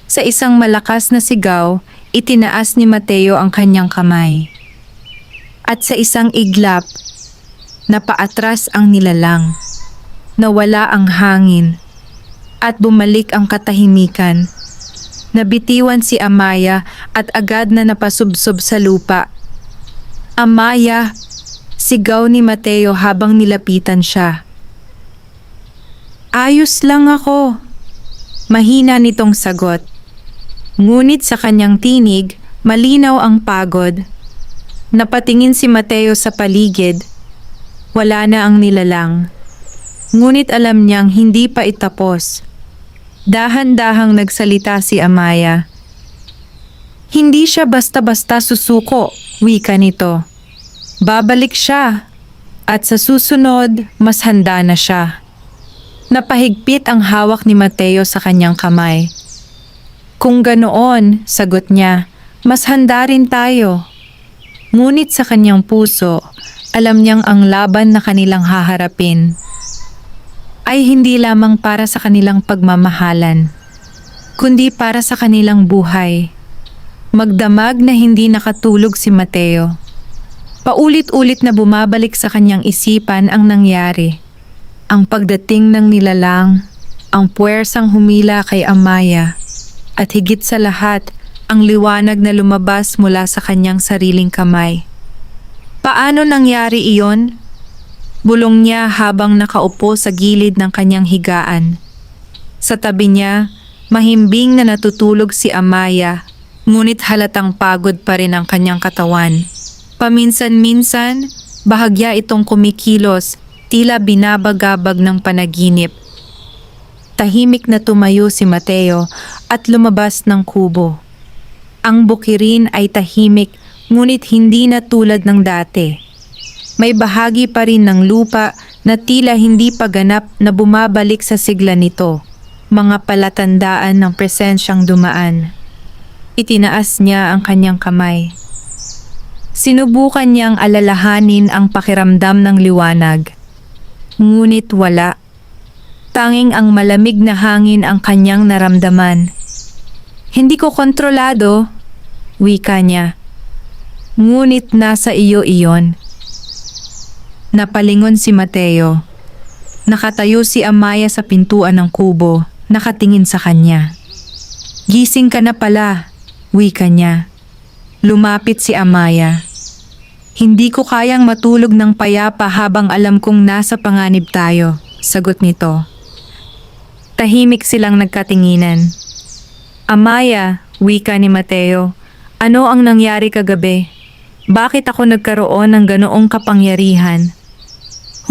[SPEAKER 1] Sa isang malakas na sigaw, itinaas ni Mateo ang kanyang kamay. At sa isang iglap, napaatras ang nilalang. Nawala ang hangin, at bumalik ang katahimikan. Nabitiwan si Amaya at agad na napasubsob sa lupa. Amaya! Sigaw ni Mateo habang nilapitan siya. Ayos lang ako. Mahina nitong sagot. Ngunit sa kanyang tinig, malinaw ang pagod. Napatingin si Mateo sa paligid. Wala na ang nilalang. Ngunit alam niyang hindi pa itapos. Dahan-dahang nagsalita si Amaya. Hindi siya basta-basta susuko, wika nito. Babalik siya. At sa susunod, mas handa na siya. Napahigpit ang hawak ni Mateo sa kanyang kamay. Kung ganoon, sagot niya, mas handa rin tayo. Ngunit sa kanyang puso, alam niyang ang laban na kanilang haharapin ay hindi lamang para sa kanilang pagmamahalan, kundi para sa kanilang buhay. Magdamag na hindi nakatulog si Mateo. Paulit-ulit na bumabalik sa kanyang isipan ang nangyari. Ang pagdating ng nilalang, ang puwersang humila kay Amaya, at higit sa lahat, ang liwanag na lumabas mula sa kanyang sariling kamay. Paano nangyari iyon? Bulong niya habang nakaupo sa gilid ng kanyang higaan. Sa tabi niya, mahimbing na natutulog si Amaya, ngunit halatang pagod pa rin ang kanyang katawan. Paminsan-minsan, bahagya itong kumikilos, tila binabagabag ng panaginip. Tahimik na tumayo si Mateo at lumabas ng kubo. Ang bukirin ay tahimik, ngunit hindi na tulad ng dati. May bahagi pa rin ng lupa na tila hindi pa ganap na bumabalik sa sigla nito, mga palatandaan ng presensyang dumaan. Itinaas niya ang kanyang kamay. Sinubukan niyang alalahanin ang pakiramdam ng liwanag. Ngunit wala. Tanging ang malamig na hangin ang kanyang naramdaman. Hindi ko kontrolado, wika niya. Ngunit nasa iyo iyon. Napalingon si Mateo. Nakatayo si Amaya sa pintuan ng kubo, nakatingin sa kanya. Gising ka na pala, wika niya. Lumapit si Amaya. Hindi ko kayang matulog ng payapa habang alam kong nasa panganib tayo, sagot nito. Tahimik silang nagkatinginan. Amaya, wika ni Mateo, ano ang nangyari kagabi? Bakit ako nagkaroon ng ganoong kapangyarihan?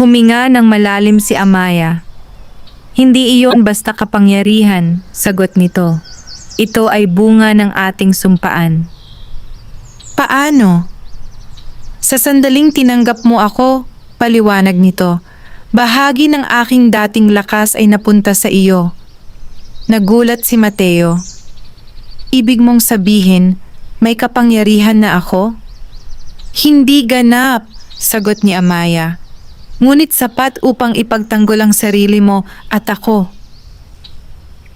[SPEAKER 1] Huminga ng malalim si Amaya. Hindi iyon basta kapangyarihan, sagot nito. Ito ay bunga ng ating sumpaan. Paano? Sa sandaling tinanggap mo ako, paliwanag nito, bahagi ng aking dating lakas ay napunta sa iyo. Nagulat si Mateo. Ibig mong sabihin, may kapangyarihan na ako? Hindi ganap, sagot ni Amaya. Ngunit sapat upang ipagtanggol ang sarili mo at ako.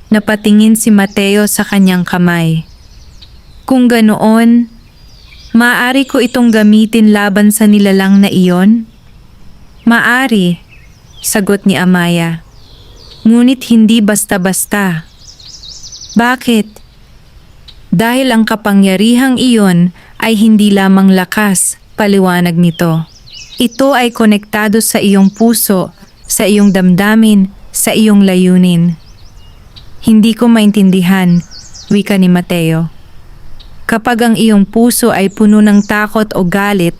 [SPEAKER 1] Napatingin si Mateo sa kanyang kamay. Kung ganoon, maaari ko itong gamitin laban sa nilalang na iyon? Maari, sagot ni Amaya. Ngunit hindi basta-basta. Bakit? Dahil ang kapangyarihang iyon ay hindi lamang lakas, paliwanag nito. Ito ay konektado sa iyong puso, sa iyong damdamin, sa iyong layunin. Hindi ko maintindihan, wika ni Mateo. Kapag ang iyong puso ay puno ng takot o galit,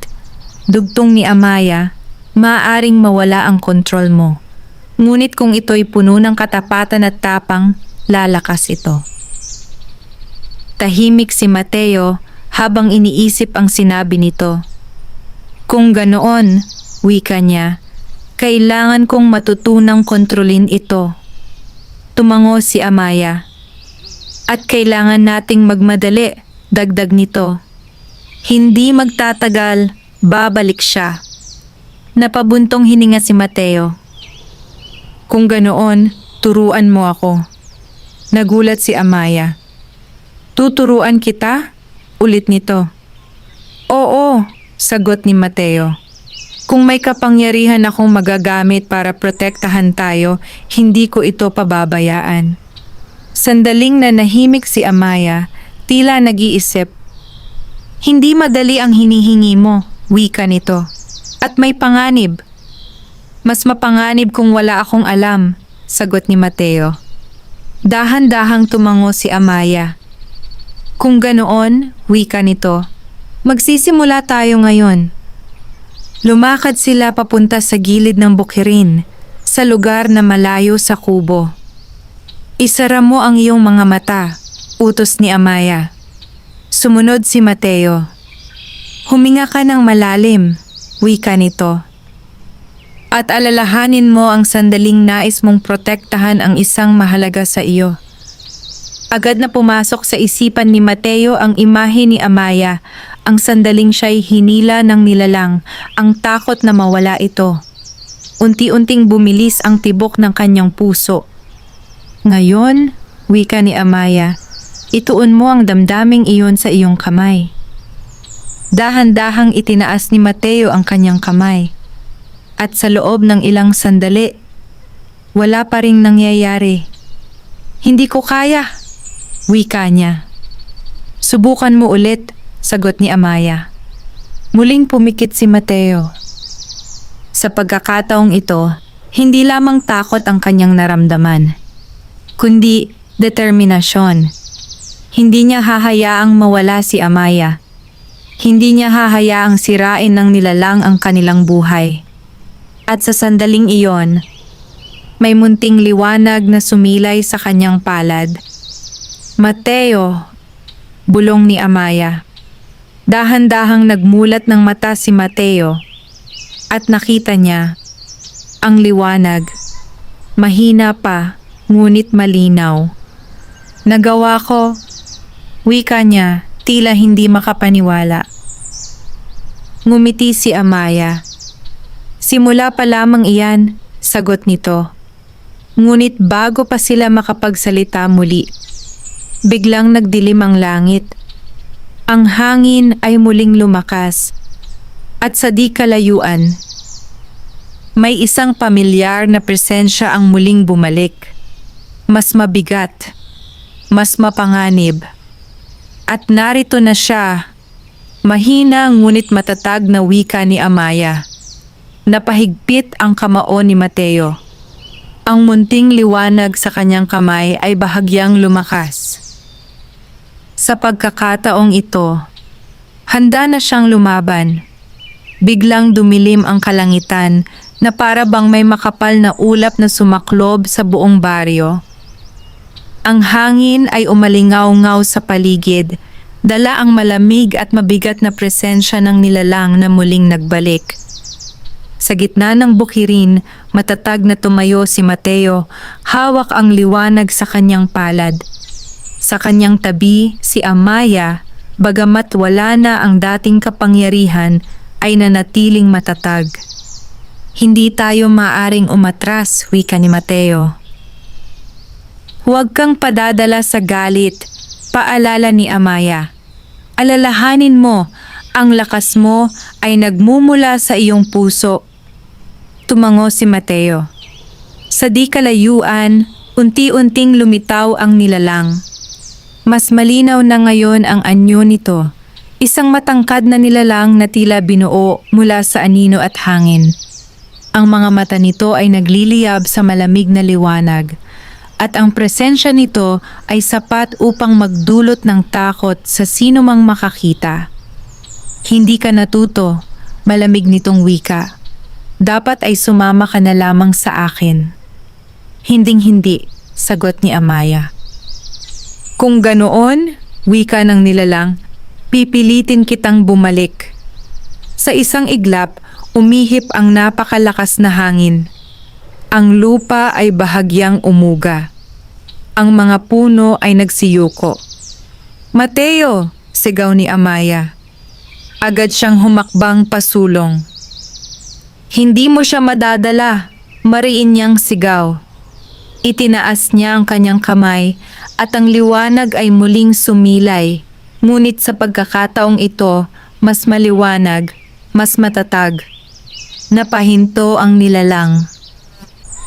[SPEAKER 1] dugtong ni Amaya, maaaring mawala ang kontrol mo. Ngunit kung ito'y puno ng katapatan at tapang, lalakas ito. Tahimik si Mateo habang iniisip ang sinabi nito. Kung ganoon, wika niya, kailangan kong matutunang kontrolin ito. Tumango si Amaya. At kailangan nating magmadali, dagdag nito. Hindi magtatagal, babalik siya. Napabuntong hininga si Mateo. Kung ganoon, turuan mo ako. Nagulat si Amaya. Tuturuan kita? Ulit nito. Oo, sagot ni Mateo. Kung may kapangyarihan akong magagamit para protektahan tayo, hindi ko ito pababayaan. Sandaling nanahimik si Amaya, tila nag-iisip. Hindi madali ang hinihingi mo, wika nito. At may panganib. Mas mapanganib kung wala akong alam, sagot ni Mateo. Dahan-dahang tumango si Amaya. Kung ganoon, wika nito, magsisimula tayo ngayon. Lumakad sila papunta sa gilid ng bukirin, sa lugar na malayo sa kubo. Isara mo ang iyong mga mata, utos ni Amaya. Sumunod si Mateo. Huminga ka ng malalim, wika nito. At alalahanin mo ang sandaling nais mong protektahan ang isang mahalaga sa iyo. Agad na pumasok sa isipan ni Mateo ang imahe ni Amaya, ang sandaling siya'y hinila ng nilalang, ang takot na mawala ito. Unti-unting bumilis ang tibok ng kanyang puso. Ngayon, wika ni Amaya, ituon mo ang damdaming iyon sa iyong kamay. Dahan-dahang itinaas ni Mateo ang kanyang kamay. At sa loob ng ilang sandali, wala pa ring nangyayari. Hindi ko kaya, wika niya. Subukan mo ulit, sagot ni Amaya. Muling pumikit si Mateo. Sa pagkakataong ito, hindi lamang takot ang kanyang naramdaman, kundi determinasyon. Hindi niya hahayaang mawala si Amaya. Hindi niya hahayaang sirain ng nilalang ang kanilang buhay. At sa sandaling iyon, may munting liwanag na sumilay sa kanyang palad. Mateo, bulong ni Amaya. Dahan-dahang nagmulat ng mata si Mateo at nakita niya ang liwanag. Mahina pa, ngunit malinaw. Nagawa ko, wika niya, tila hindi makapaniwala. Ngumiti si Amaya. Simula pa lamang iyan, sagot nito. Ngunit bago pa sila makapagsalita muli, biglang nagdilim ang langit. Ang hangin ay muling lumakas at sa di kalayuan, may isang pamilyar na presensya ang muling bumalik. Mas mabigat, mas mapanganib. At narito na siya, mahina ngunit matatag na wika ni Amaya. Napahigpit ang kamao ni Mateo. Ang munting liwanag sa kanyang kamay ay bahagyang lumakas. Sa pagkakataong ito, handa na siyang lumaban. Biglang dumilim ang kalangitan na para bang may makapal na ulap na sumaklob sa buong baryo. Ang hangin ay umalingaw-ngaw sa paligid, dala ang malamig at mabigat na presensya ng nilalang na muling nagbalik. Sa gitna ng bukirin, matatag na tumayo si Mateo, hawak ang liwanag sa kanyang palad. Sa kanyang tabi, si Amaya, bagamat wala na ang dating kapangyarihan, ay nanatiling matatag. Hindi tayo maaring umatras, wika ni Mateo. Huwag kang padadala sa galit, paalala ni Amaya. Alalahanin mo, ang lakas mo ay nagmumula sa iyong puso. Tumango si Mateo. Sa di kalayuan, unti-unting lumitaw ang nilalang. Mas malinaw na ngayon ang anyo nito. Isang matangkad na nilalang na tila binuo mula sa anino at hangin. Ang mga mata nito ay nagliliyab sa malamig na liwanag. At ang presensya nito ay sapat upang magdulot ng takot sa sino mang makakita. Hindi ka natuto, malamig nitong wika. Dapat ay sumama ka na lamang sa akin. Hinding-hindi, sagot ni Amaya. Kung ganoon, wika ng nilalang, pipilitin kitang bumalik. Sa isang iglap, umihip ang napakalakas na hangin. Ang lupa ay bahagyang umuga. Ang mga puno ay nagsiyuko. Mateo! Sigaw ni Amaya. Agad siyang humakbang pasulong. Hindi mo siya madadala, mariin niyang sigaw. Itinaas niya ang kanyang kamay at ang liwanag ay muling sumilay. Ngunit sa pagkakataong ito, mas maliwanag, mas matatag. Napahinto ang nilalang.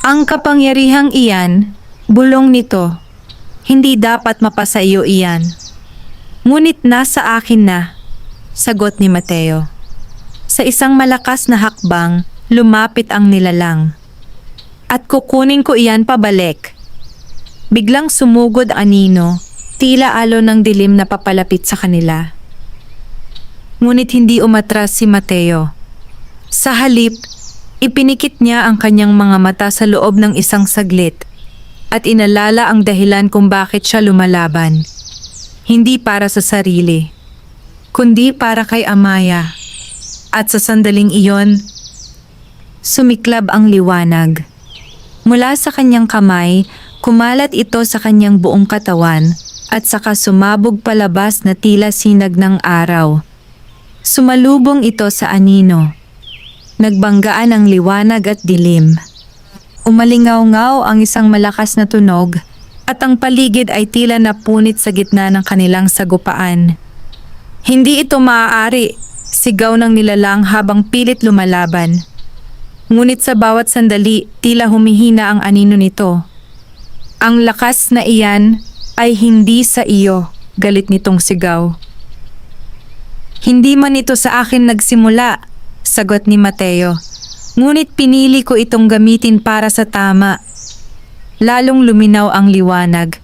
[SPEAKER 1] Ang kapangyarihang iyan, bulong nito. Hindi dapat mapasa iyo iyan. Ngunit nasa akin na, sagot ni Mateo. Sa isang malakas na hakbang, lumapit ang nilalang. At kukunin ko iyan pabalik. Biglang sumugod ang anino, tila alon ng dilim na papalapit sa kanila. Ngunit hindi umatras si Mateo. Sa halip, ipinikit niya ang kanyang mga mata sa loob ng isang saglit at inalala ang dahilan kung bakit siya lumalaban. Hindi para sa sarili, kundi para kay Amaya. At sa sandaling iyon, sumiklab ang liwanag. Mula sa kanyang kamay, kumalat ito sa kanyang buong katawan at saka sumabog palabas na tila sinag ng araw. Sumalubong ito sa anino. Nagbanggaan ang liwanag at dilim. Umalingaw-ngaw ang isang malakas na tunog at ang paligid ay tila napunit sa gitna ng kanilang sagupaan. Hindi ito maaari, sigaw ng nilalang habang pilit lumalaban. Ngunit sa bawat sandali, tila humihina ang anino nito. Ang lakas na iyan ay hindi sa iyo, galit nitong sigaw. Hindi man ito sa akin nagsimula, sagot ni Mateo. Ngunit pinili ko itong gamitin para sa tama. Lalong luminaw ang liwanag.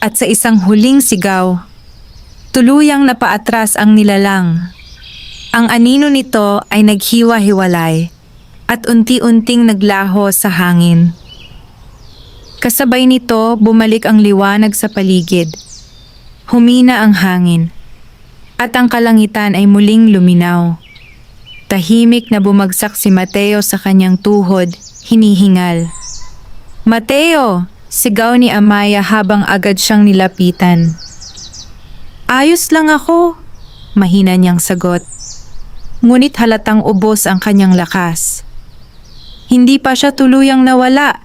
[SPEAKER 1] At sa isang huling sigaw, tuluyang napaatras ang nilalang. Ang anino nito ay naghiwa-hiwalay at unti-unting naglaho sa hangin. Kasabay nito, bumalik ang liwanag sa paligid. Humina ang hangin at ang kalangitan ay muling luminaw. Tahimik na bumagsak si Mateo sa kanyang tuhod, hinihingal. Mateo! Sigaw ni Amaya habang agad siyang nilapitan. Ayos lang ako, mahina niyang sagot. Ngunit halatang ubos ang kanyang lakas. Hindi pa siya tuluyang nawala.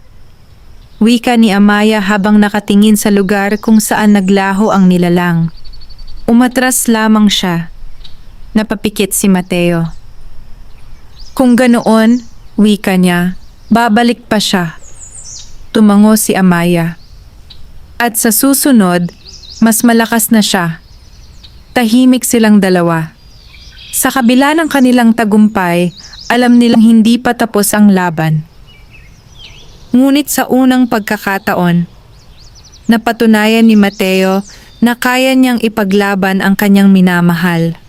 [SPEAKER 1] Wika ni Amaya habang nakatingin sa lugar kung saan naglaho ang nilalang. Umatras lamang siya. Napapikit si Mateo. Kung ganoon, wika niya, babalik pa siya. Tumango si Amaya. At sa susunod, mas malakas na siya. Tahimik silang dalawa. Sa kabila ng kanilang tagumpay, alam nilang hindi pa tapos ang laban. Ngunit sa unang pagkakataon, napatunayan ni Mateo na kaya niyang ipaglaban ang kanyang minamahal.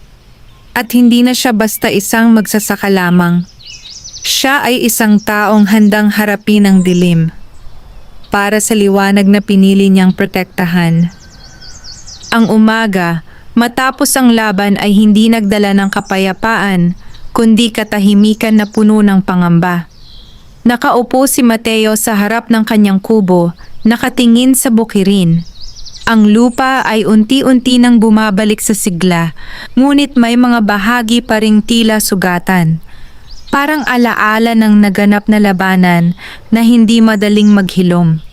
[SPEAKER 1] At hindi na siya basta isang magsasaka lamang. Siya ay isang taong handang harapin ang dilim. Para sa liwanag na pinili niyang protektahan. Ang umaga, matapos ang laban ay hindi nagdala ng kapayapaan, kundi katahimikan na puno ng pangamba. Nakaupo si Mateo sa harap ng kanyang kubo, nakatingin sa bukirin. Ang lupa ay unti-unti nang bumabalik sa sigla, ngunit may mga bahagi pa ring tila sugatan. Parang alaala ng naganap na labanan na hindi madaling maghilom.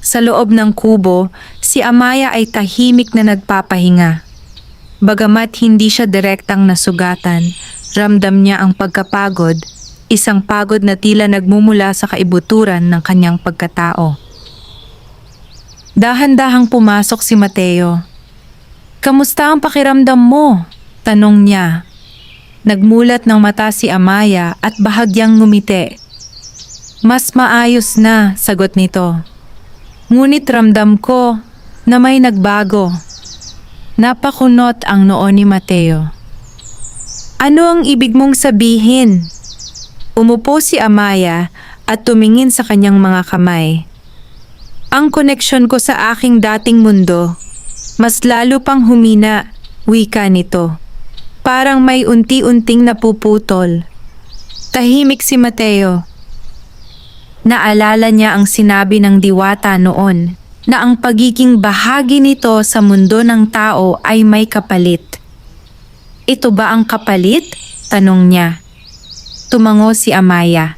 [SPEAKER 1] Sa loob ng kubo, si Amaya ay tahimik na nagpapahinga. Bagamat hindi siya direktang nasugatan, ramdam niya ang pagkapagod, isang pagod na tila nagmumula sa kaibuturan ng kanyang pagkatao. Dahan-dahang pumasok si Mateo. "Kamusta ang pakiramdam mo?" tanong niya. Nagmulat ng mata si Amaya at bahagyang ngumiti. "Mas maayos na," sagot nito. "Ngunit ramdam ko na may nagbago." Napakunot ang noo ni Mateo. "Ano ang ibig mong sabihin?" Umupo si Amaya at tumingin sa kanyang mga kamay. "Ang koneksyon ko sa aking dating mundo, mas lalo pang humina," wika nito. Parang may unti-unting napuputol. Tahimik si Mateo. Naalala niya ang sinabi ng diwata noon na ang pagiging bahagi nito sa mundo ng tao ay may kapalit. "Ito ba ang kapalit?" tanong niya. Tumango si Amaya.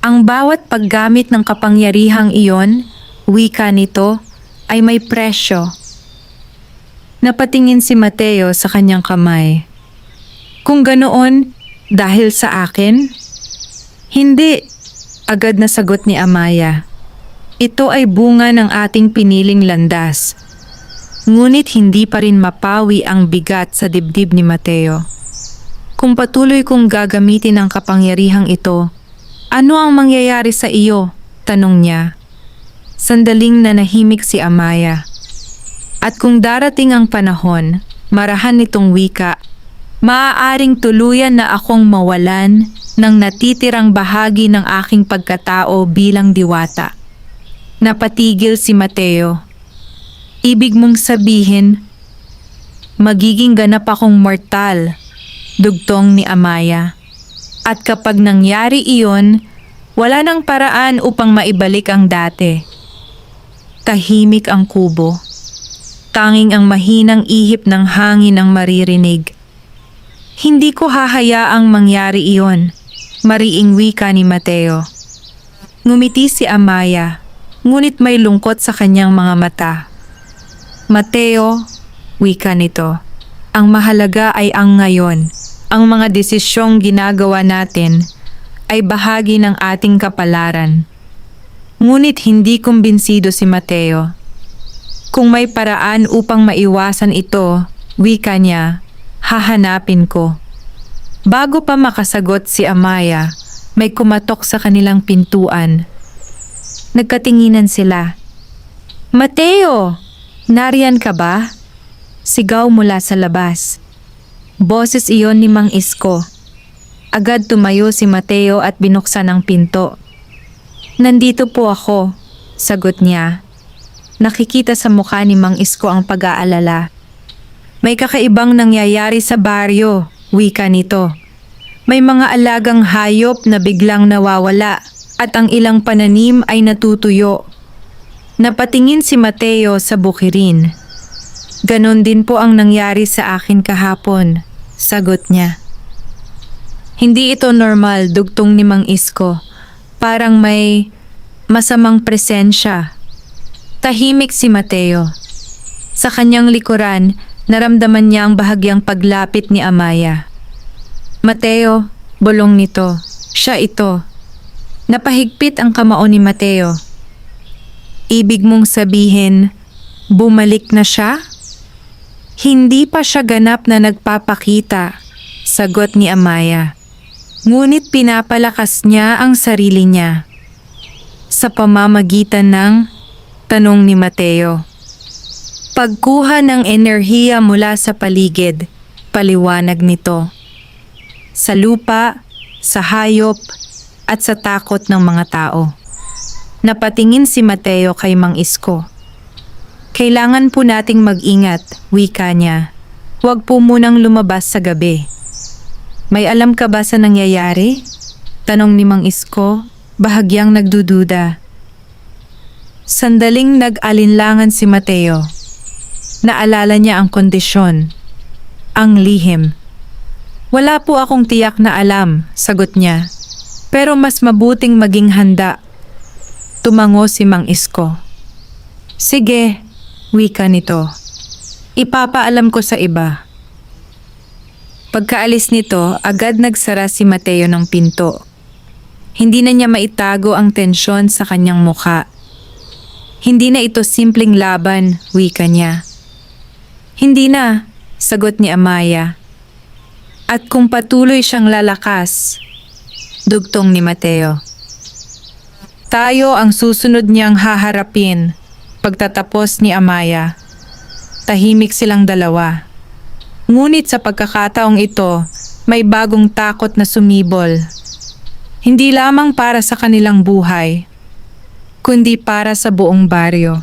[SPEAKER 1] "Ang bawat paggamit ng kapangyarihang iyon," wika nito, "ay may presyo." Napatingin si Mateo sa kanyang kamay. "Kung ganoon, dahil sa akin?" "Hindi," agad na sagot ni Amaya. "Ito ay bunga ng ating piniling landas." Ngunit hindi pa rin mapawi ang bigat sa dibdib ni Mateo. "Kung patuloy kong gagamitin ang kapangyarihang ito, ano ang mangyayari sa iyo?" tanong niya. Sandaling nanahimik si Amaya. "At kung darating ang panahon," marahan nitong wika, "maaaring tuluyan na akong mawalan ng natitirang bahagi ng aking pagkatao bilang diwata." Napatigil si Mateo. "Ibig mong sabihin, magiging ganap akong mortal," dugtong ni Amaya. "At kapag nangyari iyon, wala nang paraan upang maibalik ang dati." Tahimik ang kubo. Tanging ang mahinang ihip ng hangin ang maririnig. "Hindi ko hahayaang mangyari iyon," mariing wika ni Mateo. Ngumiti si Amaya, ngunit may lungkot sa kanyang mga mata. "Mateo," wika nito, "ang mahalaga ay ang ngayon. Ang mga desisyong ginagawa natin ay bahagi ng ating kapalaran." Ngunit hindi kumbinsido si Mateo. "Kung may paraan upang maiwasan ito," wika niya, "hahanapin ko." Bago pa makasagot si Amaya, may kumatok sa kanilang pintuan. Nagkatinginan sila. "Mateo! Nariyan ka ba?" Sigaw mula sa labas. Boses iyon ni Mang Isko. Agad tumayo si Mateo at binuksan ang pinto. "Nandito po ako," sagot niya. Nakikita sa mukha ni Mang Isko ang pag-aalala. "May kakaibang nangyayari sa baryo," wika nito. "May mga alagang hayop na biglang nawawala at ang ilang pananim ay natutuyo." Napatingin si Mateo sa bukirin. "Ganon din po ang nangyari sa akin kahapon," sagot niya. "Hindi ito normal," dugtong ni Mang Isko. "Parang may masamang presensya." Tahimik si Mateo. Sa kanyang likuran, naramdaman niya ang bahagyang paglapit ni Amaya. "Mateo," bulong nito. "Siya ito." Napahigpit ang kamao ni Mateo. "Ibig mong sabihin, bumalik na siya?" "Hindi pa siya ganap na nagpapakita," sagot ni Amaya. Ngunit pinapalakas niya ang sarili niya. "Sa pamamagitan ng?" tanong ni Mateo. "Pagkuha ng enerhiya mula sa paligid," paliwanag nito. "Sa lupa, sa hayop, at sa takot ng mga tao." Napatingin si Mateo kay Mang Isko. "Kailangan po nating mag-ingat," wika niya. "Huwag po munang lumabas sa gabi." "May alam ka ba sa nangyayari?" tanong ni Mang Isko, bahagyang nagdududa. Sandaling nag-alinlangan si Mateo. Naalala niya ang kondisyon, ang lihim. "Wala po akong tiyak na alam," sagot niya. "Pero mas mabuting maging handa." Tumango si Mang Isko. "Sige," wika nito. "Ipapaalam ko sa iba." Pagkaalis nito, agad nagsara si Mateo ng pinto. Hindi na niya maitago ang tensyon sa kanyang mukha. Hindi na ito simpleng laban, wika niya. Hindi na, sagot ni Amaya. At kung patuloy siyang lalakas, dugtong ni Mateo. Tayo ang susunod niyang haharapin. Pagtatapos ni Amaya, tahimik silang dalawa. Ngunit sa pagkakataong ito, may bagong takot na sumibol. Hindi lamang para sa kanilang buhay, kundi para sa buong baryo.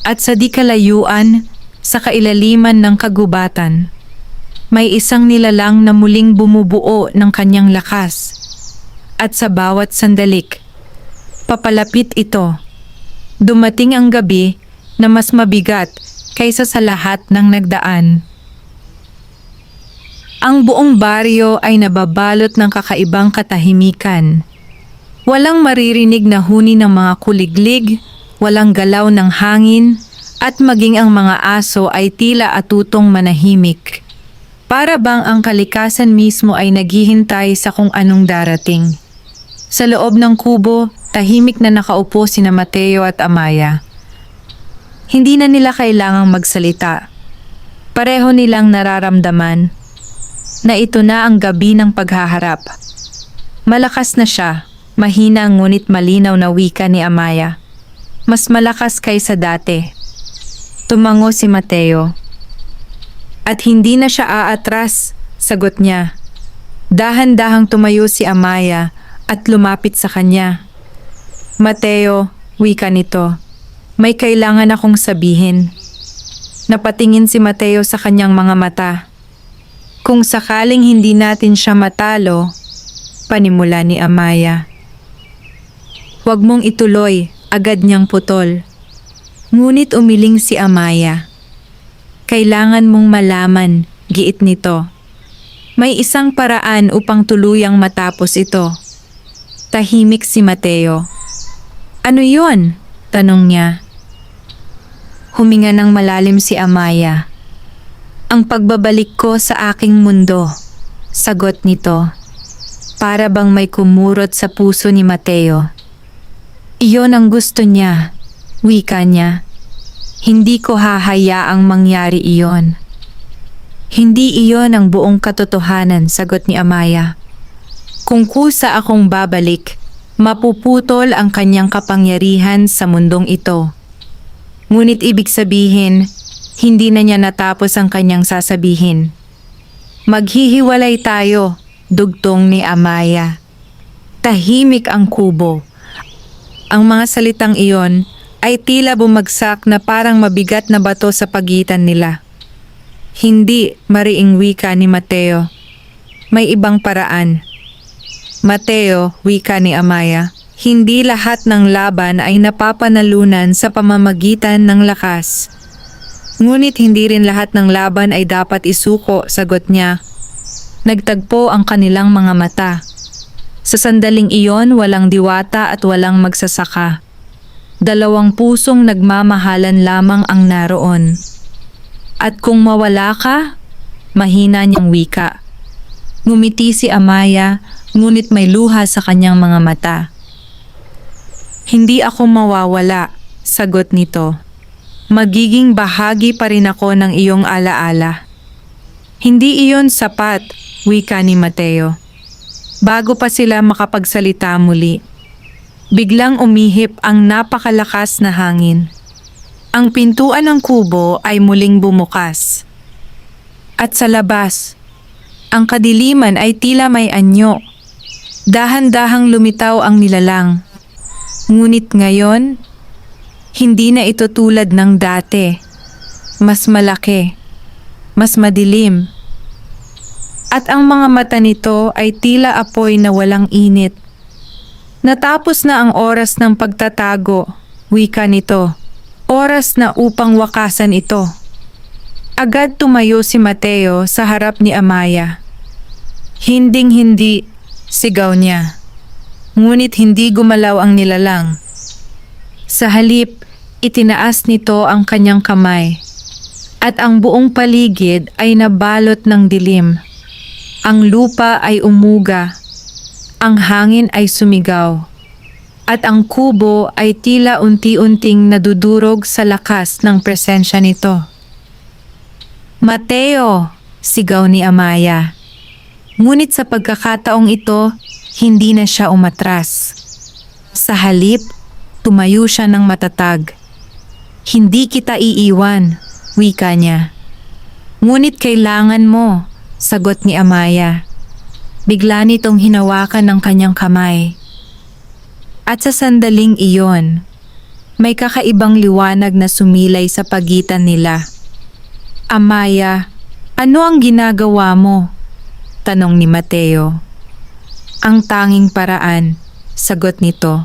[SPEAKER 1] At sa di kalayuan, sa kailaliman ng kagubatan, may isang nilalang na muling bumubuo ng kanyang lakas. At sa bawat sandalik, papalapit ito. Dumating ang gabi na mas mabigat kaysa sa lahat ng nagdaan. Ang buong baryo ay nababalot ng kakaibang katahimikan. Walang maririnig na huni ng mga kuliglig, walang galaw ng hangin, at maging ang mga aso ay tila atutong manahimik. Para bang ang kalikasan mismo ay naghihintay sa kung anong darating. Sa loob ng kubo, tahimik na nakaupo sina Mateo at Amaya. Hindi na nila kailangang magsalita. Pareho nilang nararamdaman na ito na ang gabi ng paghaharap. Malakas na siya, mahina ngunit malinaw na wika ni Amaya. Mas malakas kaysa dati. Tumango si Mateo. At hindi na siya aatras, sagot niya. Dahan-dahang tumayo si Amaya at lumapit sa kanya. Mateo, wika nito. May kailangan akong sabihin. Napatingin si Mateo sa kanyang mga mata. Kung sakaling hindi natin siya matalo, panimula ni Amaya. Huwag mong ituloy, agad niyang putol. Ngunit umiling si Amaya. Kailangan mong malaman, giit nito. May isang paraan upang tuluyang matapos ito. Tahimik si Mateo. Ano yon? Tanong niya. Huminga ng malalim si Amaya. Ang pagbabalik ko sa aking mundo, sagot nito. Para bang may kumurot sa puso ni Mateo. Iyon ang gusto niya, wika niya. Hindi ko hahayaang mangyari iyon. Hindi iyon ang buong katotohanan, sagot ni Amaya. Kung kusa akong babalik, mapuputol ang kanyang kapangyarihan sa mundong ito. Ngunit ibig sabihin, hindi na niya natapos ang kanyang sasabihin. Maghihiwalay tayo, dugtong ni Amaya. Tahimik ang kubo. Ang mga salitang iyon ay tila bumagsak na parang mabigat na bato sa pagitan nila. Hindi, mariing wika ni Mateo. May ibang paraan. Mateo, wika ni Amaya, hindi lahat ng laban ay napapanalunan sa pamamagitan ng lakas. Ngunit hindi rin lahat ng laban ay dapat isuko, sagot niya. Nagtagpo ang kanilang mga mata. Sa sandaling iyon, walang diwata at walang magsasaka. Dalawang pusong nagmamahalan lamang ang naroon. At kung mawala ka, mahina niyang wika. Ngumiti si Amaya, ngunit may luha sa kanyang mga mata. Hindi ako mawawala, sagot nito. Magiging bahagi pa rin ako ng iyong alaala. Hindi iyon sapat, wika ni Mateo. Bago pa sila makapagsalita muli, biglang umihip ang napakalakas na hangin. Ang pintuan ng kubo ay muling bumukas. At sa labas, ang kadiliman ay tila may anyo. Dahan-dahang lumitaw ang nilalang. Ngunit ngayon, hindi na ito tulad ng dati. Mas malaki, mas madilim. At ang mga mata nito ay tila apoy na walang init. Natapos na ang oras ng pagtatago, wika nito. Oras na upang wakasan ito. Agad tumayo si Mateo sa harap ni Amaya. Hinding-hindi, sigaw niya. Ngunit hindi gumalaw ang nilalang. Sa halip, itinaas nito ang kanyang kamay. At ang buong paligid ay nabalot ng dilim. Ang lupa ay umuga. Ang hangin ay sumigaw. at ang kubo ay tila unti-unting nadudurog sa lakas ng presensya nito. "Mateo!" sigaw ni Amaya. Ngunit sa pagkakataong ito, hindi na siya umatras. Sa halip, tumayo siya ng matatag. "Hindi kita iiwan," wika niya. "Ngunit kailangan mo," sagot ni Amaya. Bigla nitong hinawakan ng kanyang kamay. At sa sandaling iyon, may kakaibang liwanag na sumilay sa pagitan nila. "Amaya, ano ang ginagawa mo?" tanong ni Mateo. "Ang tanging paraan," sagot nito.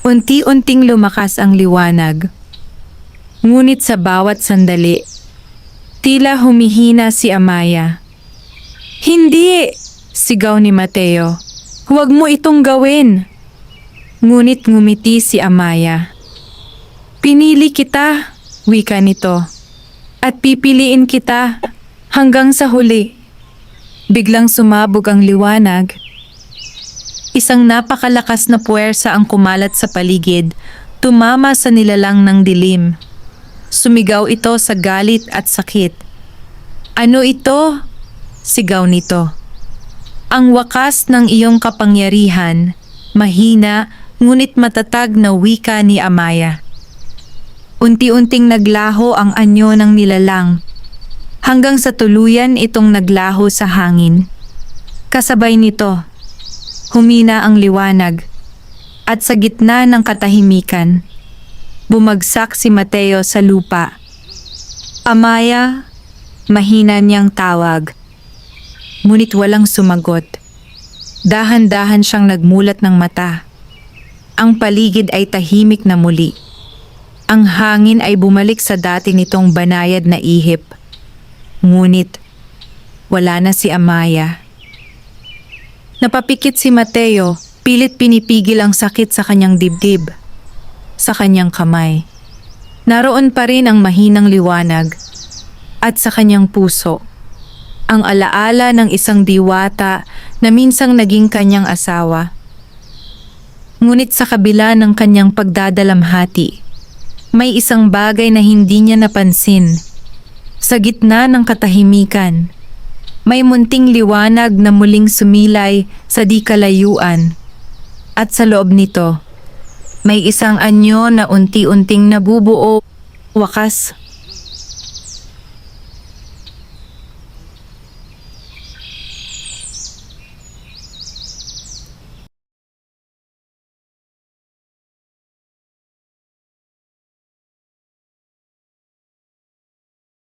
[SPEAKER 1] Unti-unting lumakas ang liwanag. Ngunit sa bawat sandali, tila humihina si Amaya. "Hindi!" sigaw ni Mateo. "Huwag mo itong gawin!" Ngunit ngumiti si Amaya. "Pinili kita," wika nito. "At pipiliin kita hanggang sa huli." Biglang sumabog ang liwanag. Isang napakalakas na puwersa ang kumalat sa paligid, tumama sa nilalang ng dilim. Sumigaw ito sa galit at sakit. "Ano ito?" sigaw nito. "Ang wakas ng iyong kapangyarihan," mahina ngunit matatag na wika ni Amaya. Unti-unting naglaho ang anyo ng nilalang, hanggang sa tuluyan itong naglaho sa hangin. Kasabay nito, humina ang liwanag, at sa gitna ng katahimikan, bumagsak si Mateo sa lupa. "Amaya," mahina niyang tawag. Ngunit walang sumagot. Dahan-dahan siyang nagmulat ng mata. Ang paligid ay tahimik na muli. Ang hangin ay bumalik sa dati nitong banayad na ihip. Ngunit wala na si Amaya. Napapikit si Mateo, pilit pinipigil ang sakit sa kanyang dibdib, sa kanyang kamay. Naroon pa rin ang mahinang liwanag, at sa kanyang puso, ang alaala ng isang diwata na minsang naging kanyang asawa. Ngunit sa kabila ng kanyang pagdadalamhati, may isang bagay na hindi niya napansin. Sa gitna ng katahimikan, may munting liwanag na muling sumilay sa di kalayuan. At sa loob nito, may isang anyo na unti-unting nabubuo, wakas,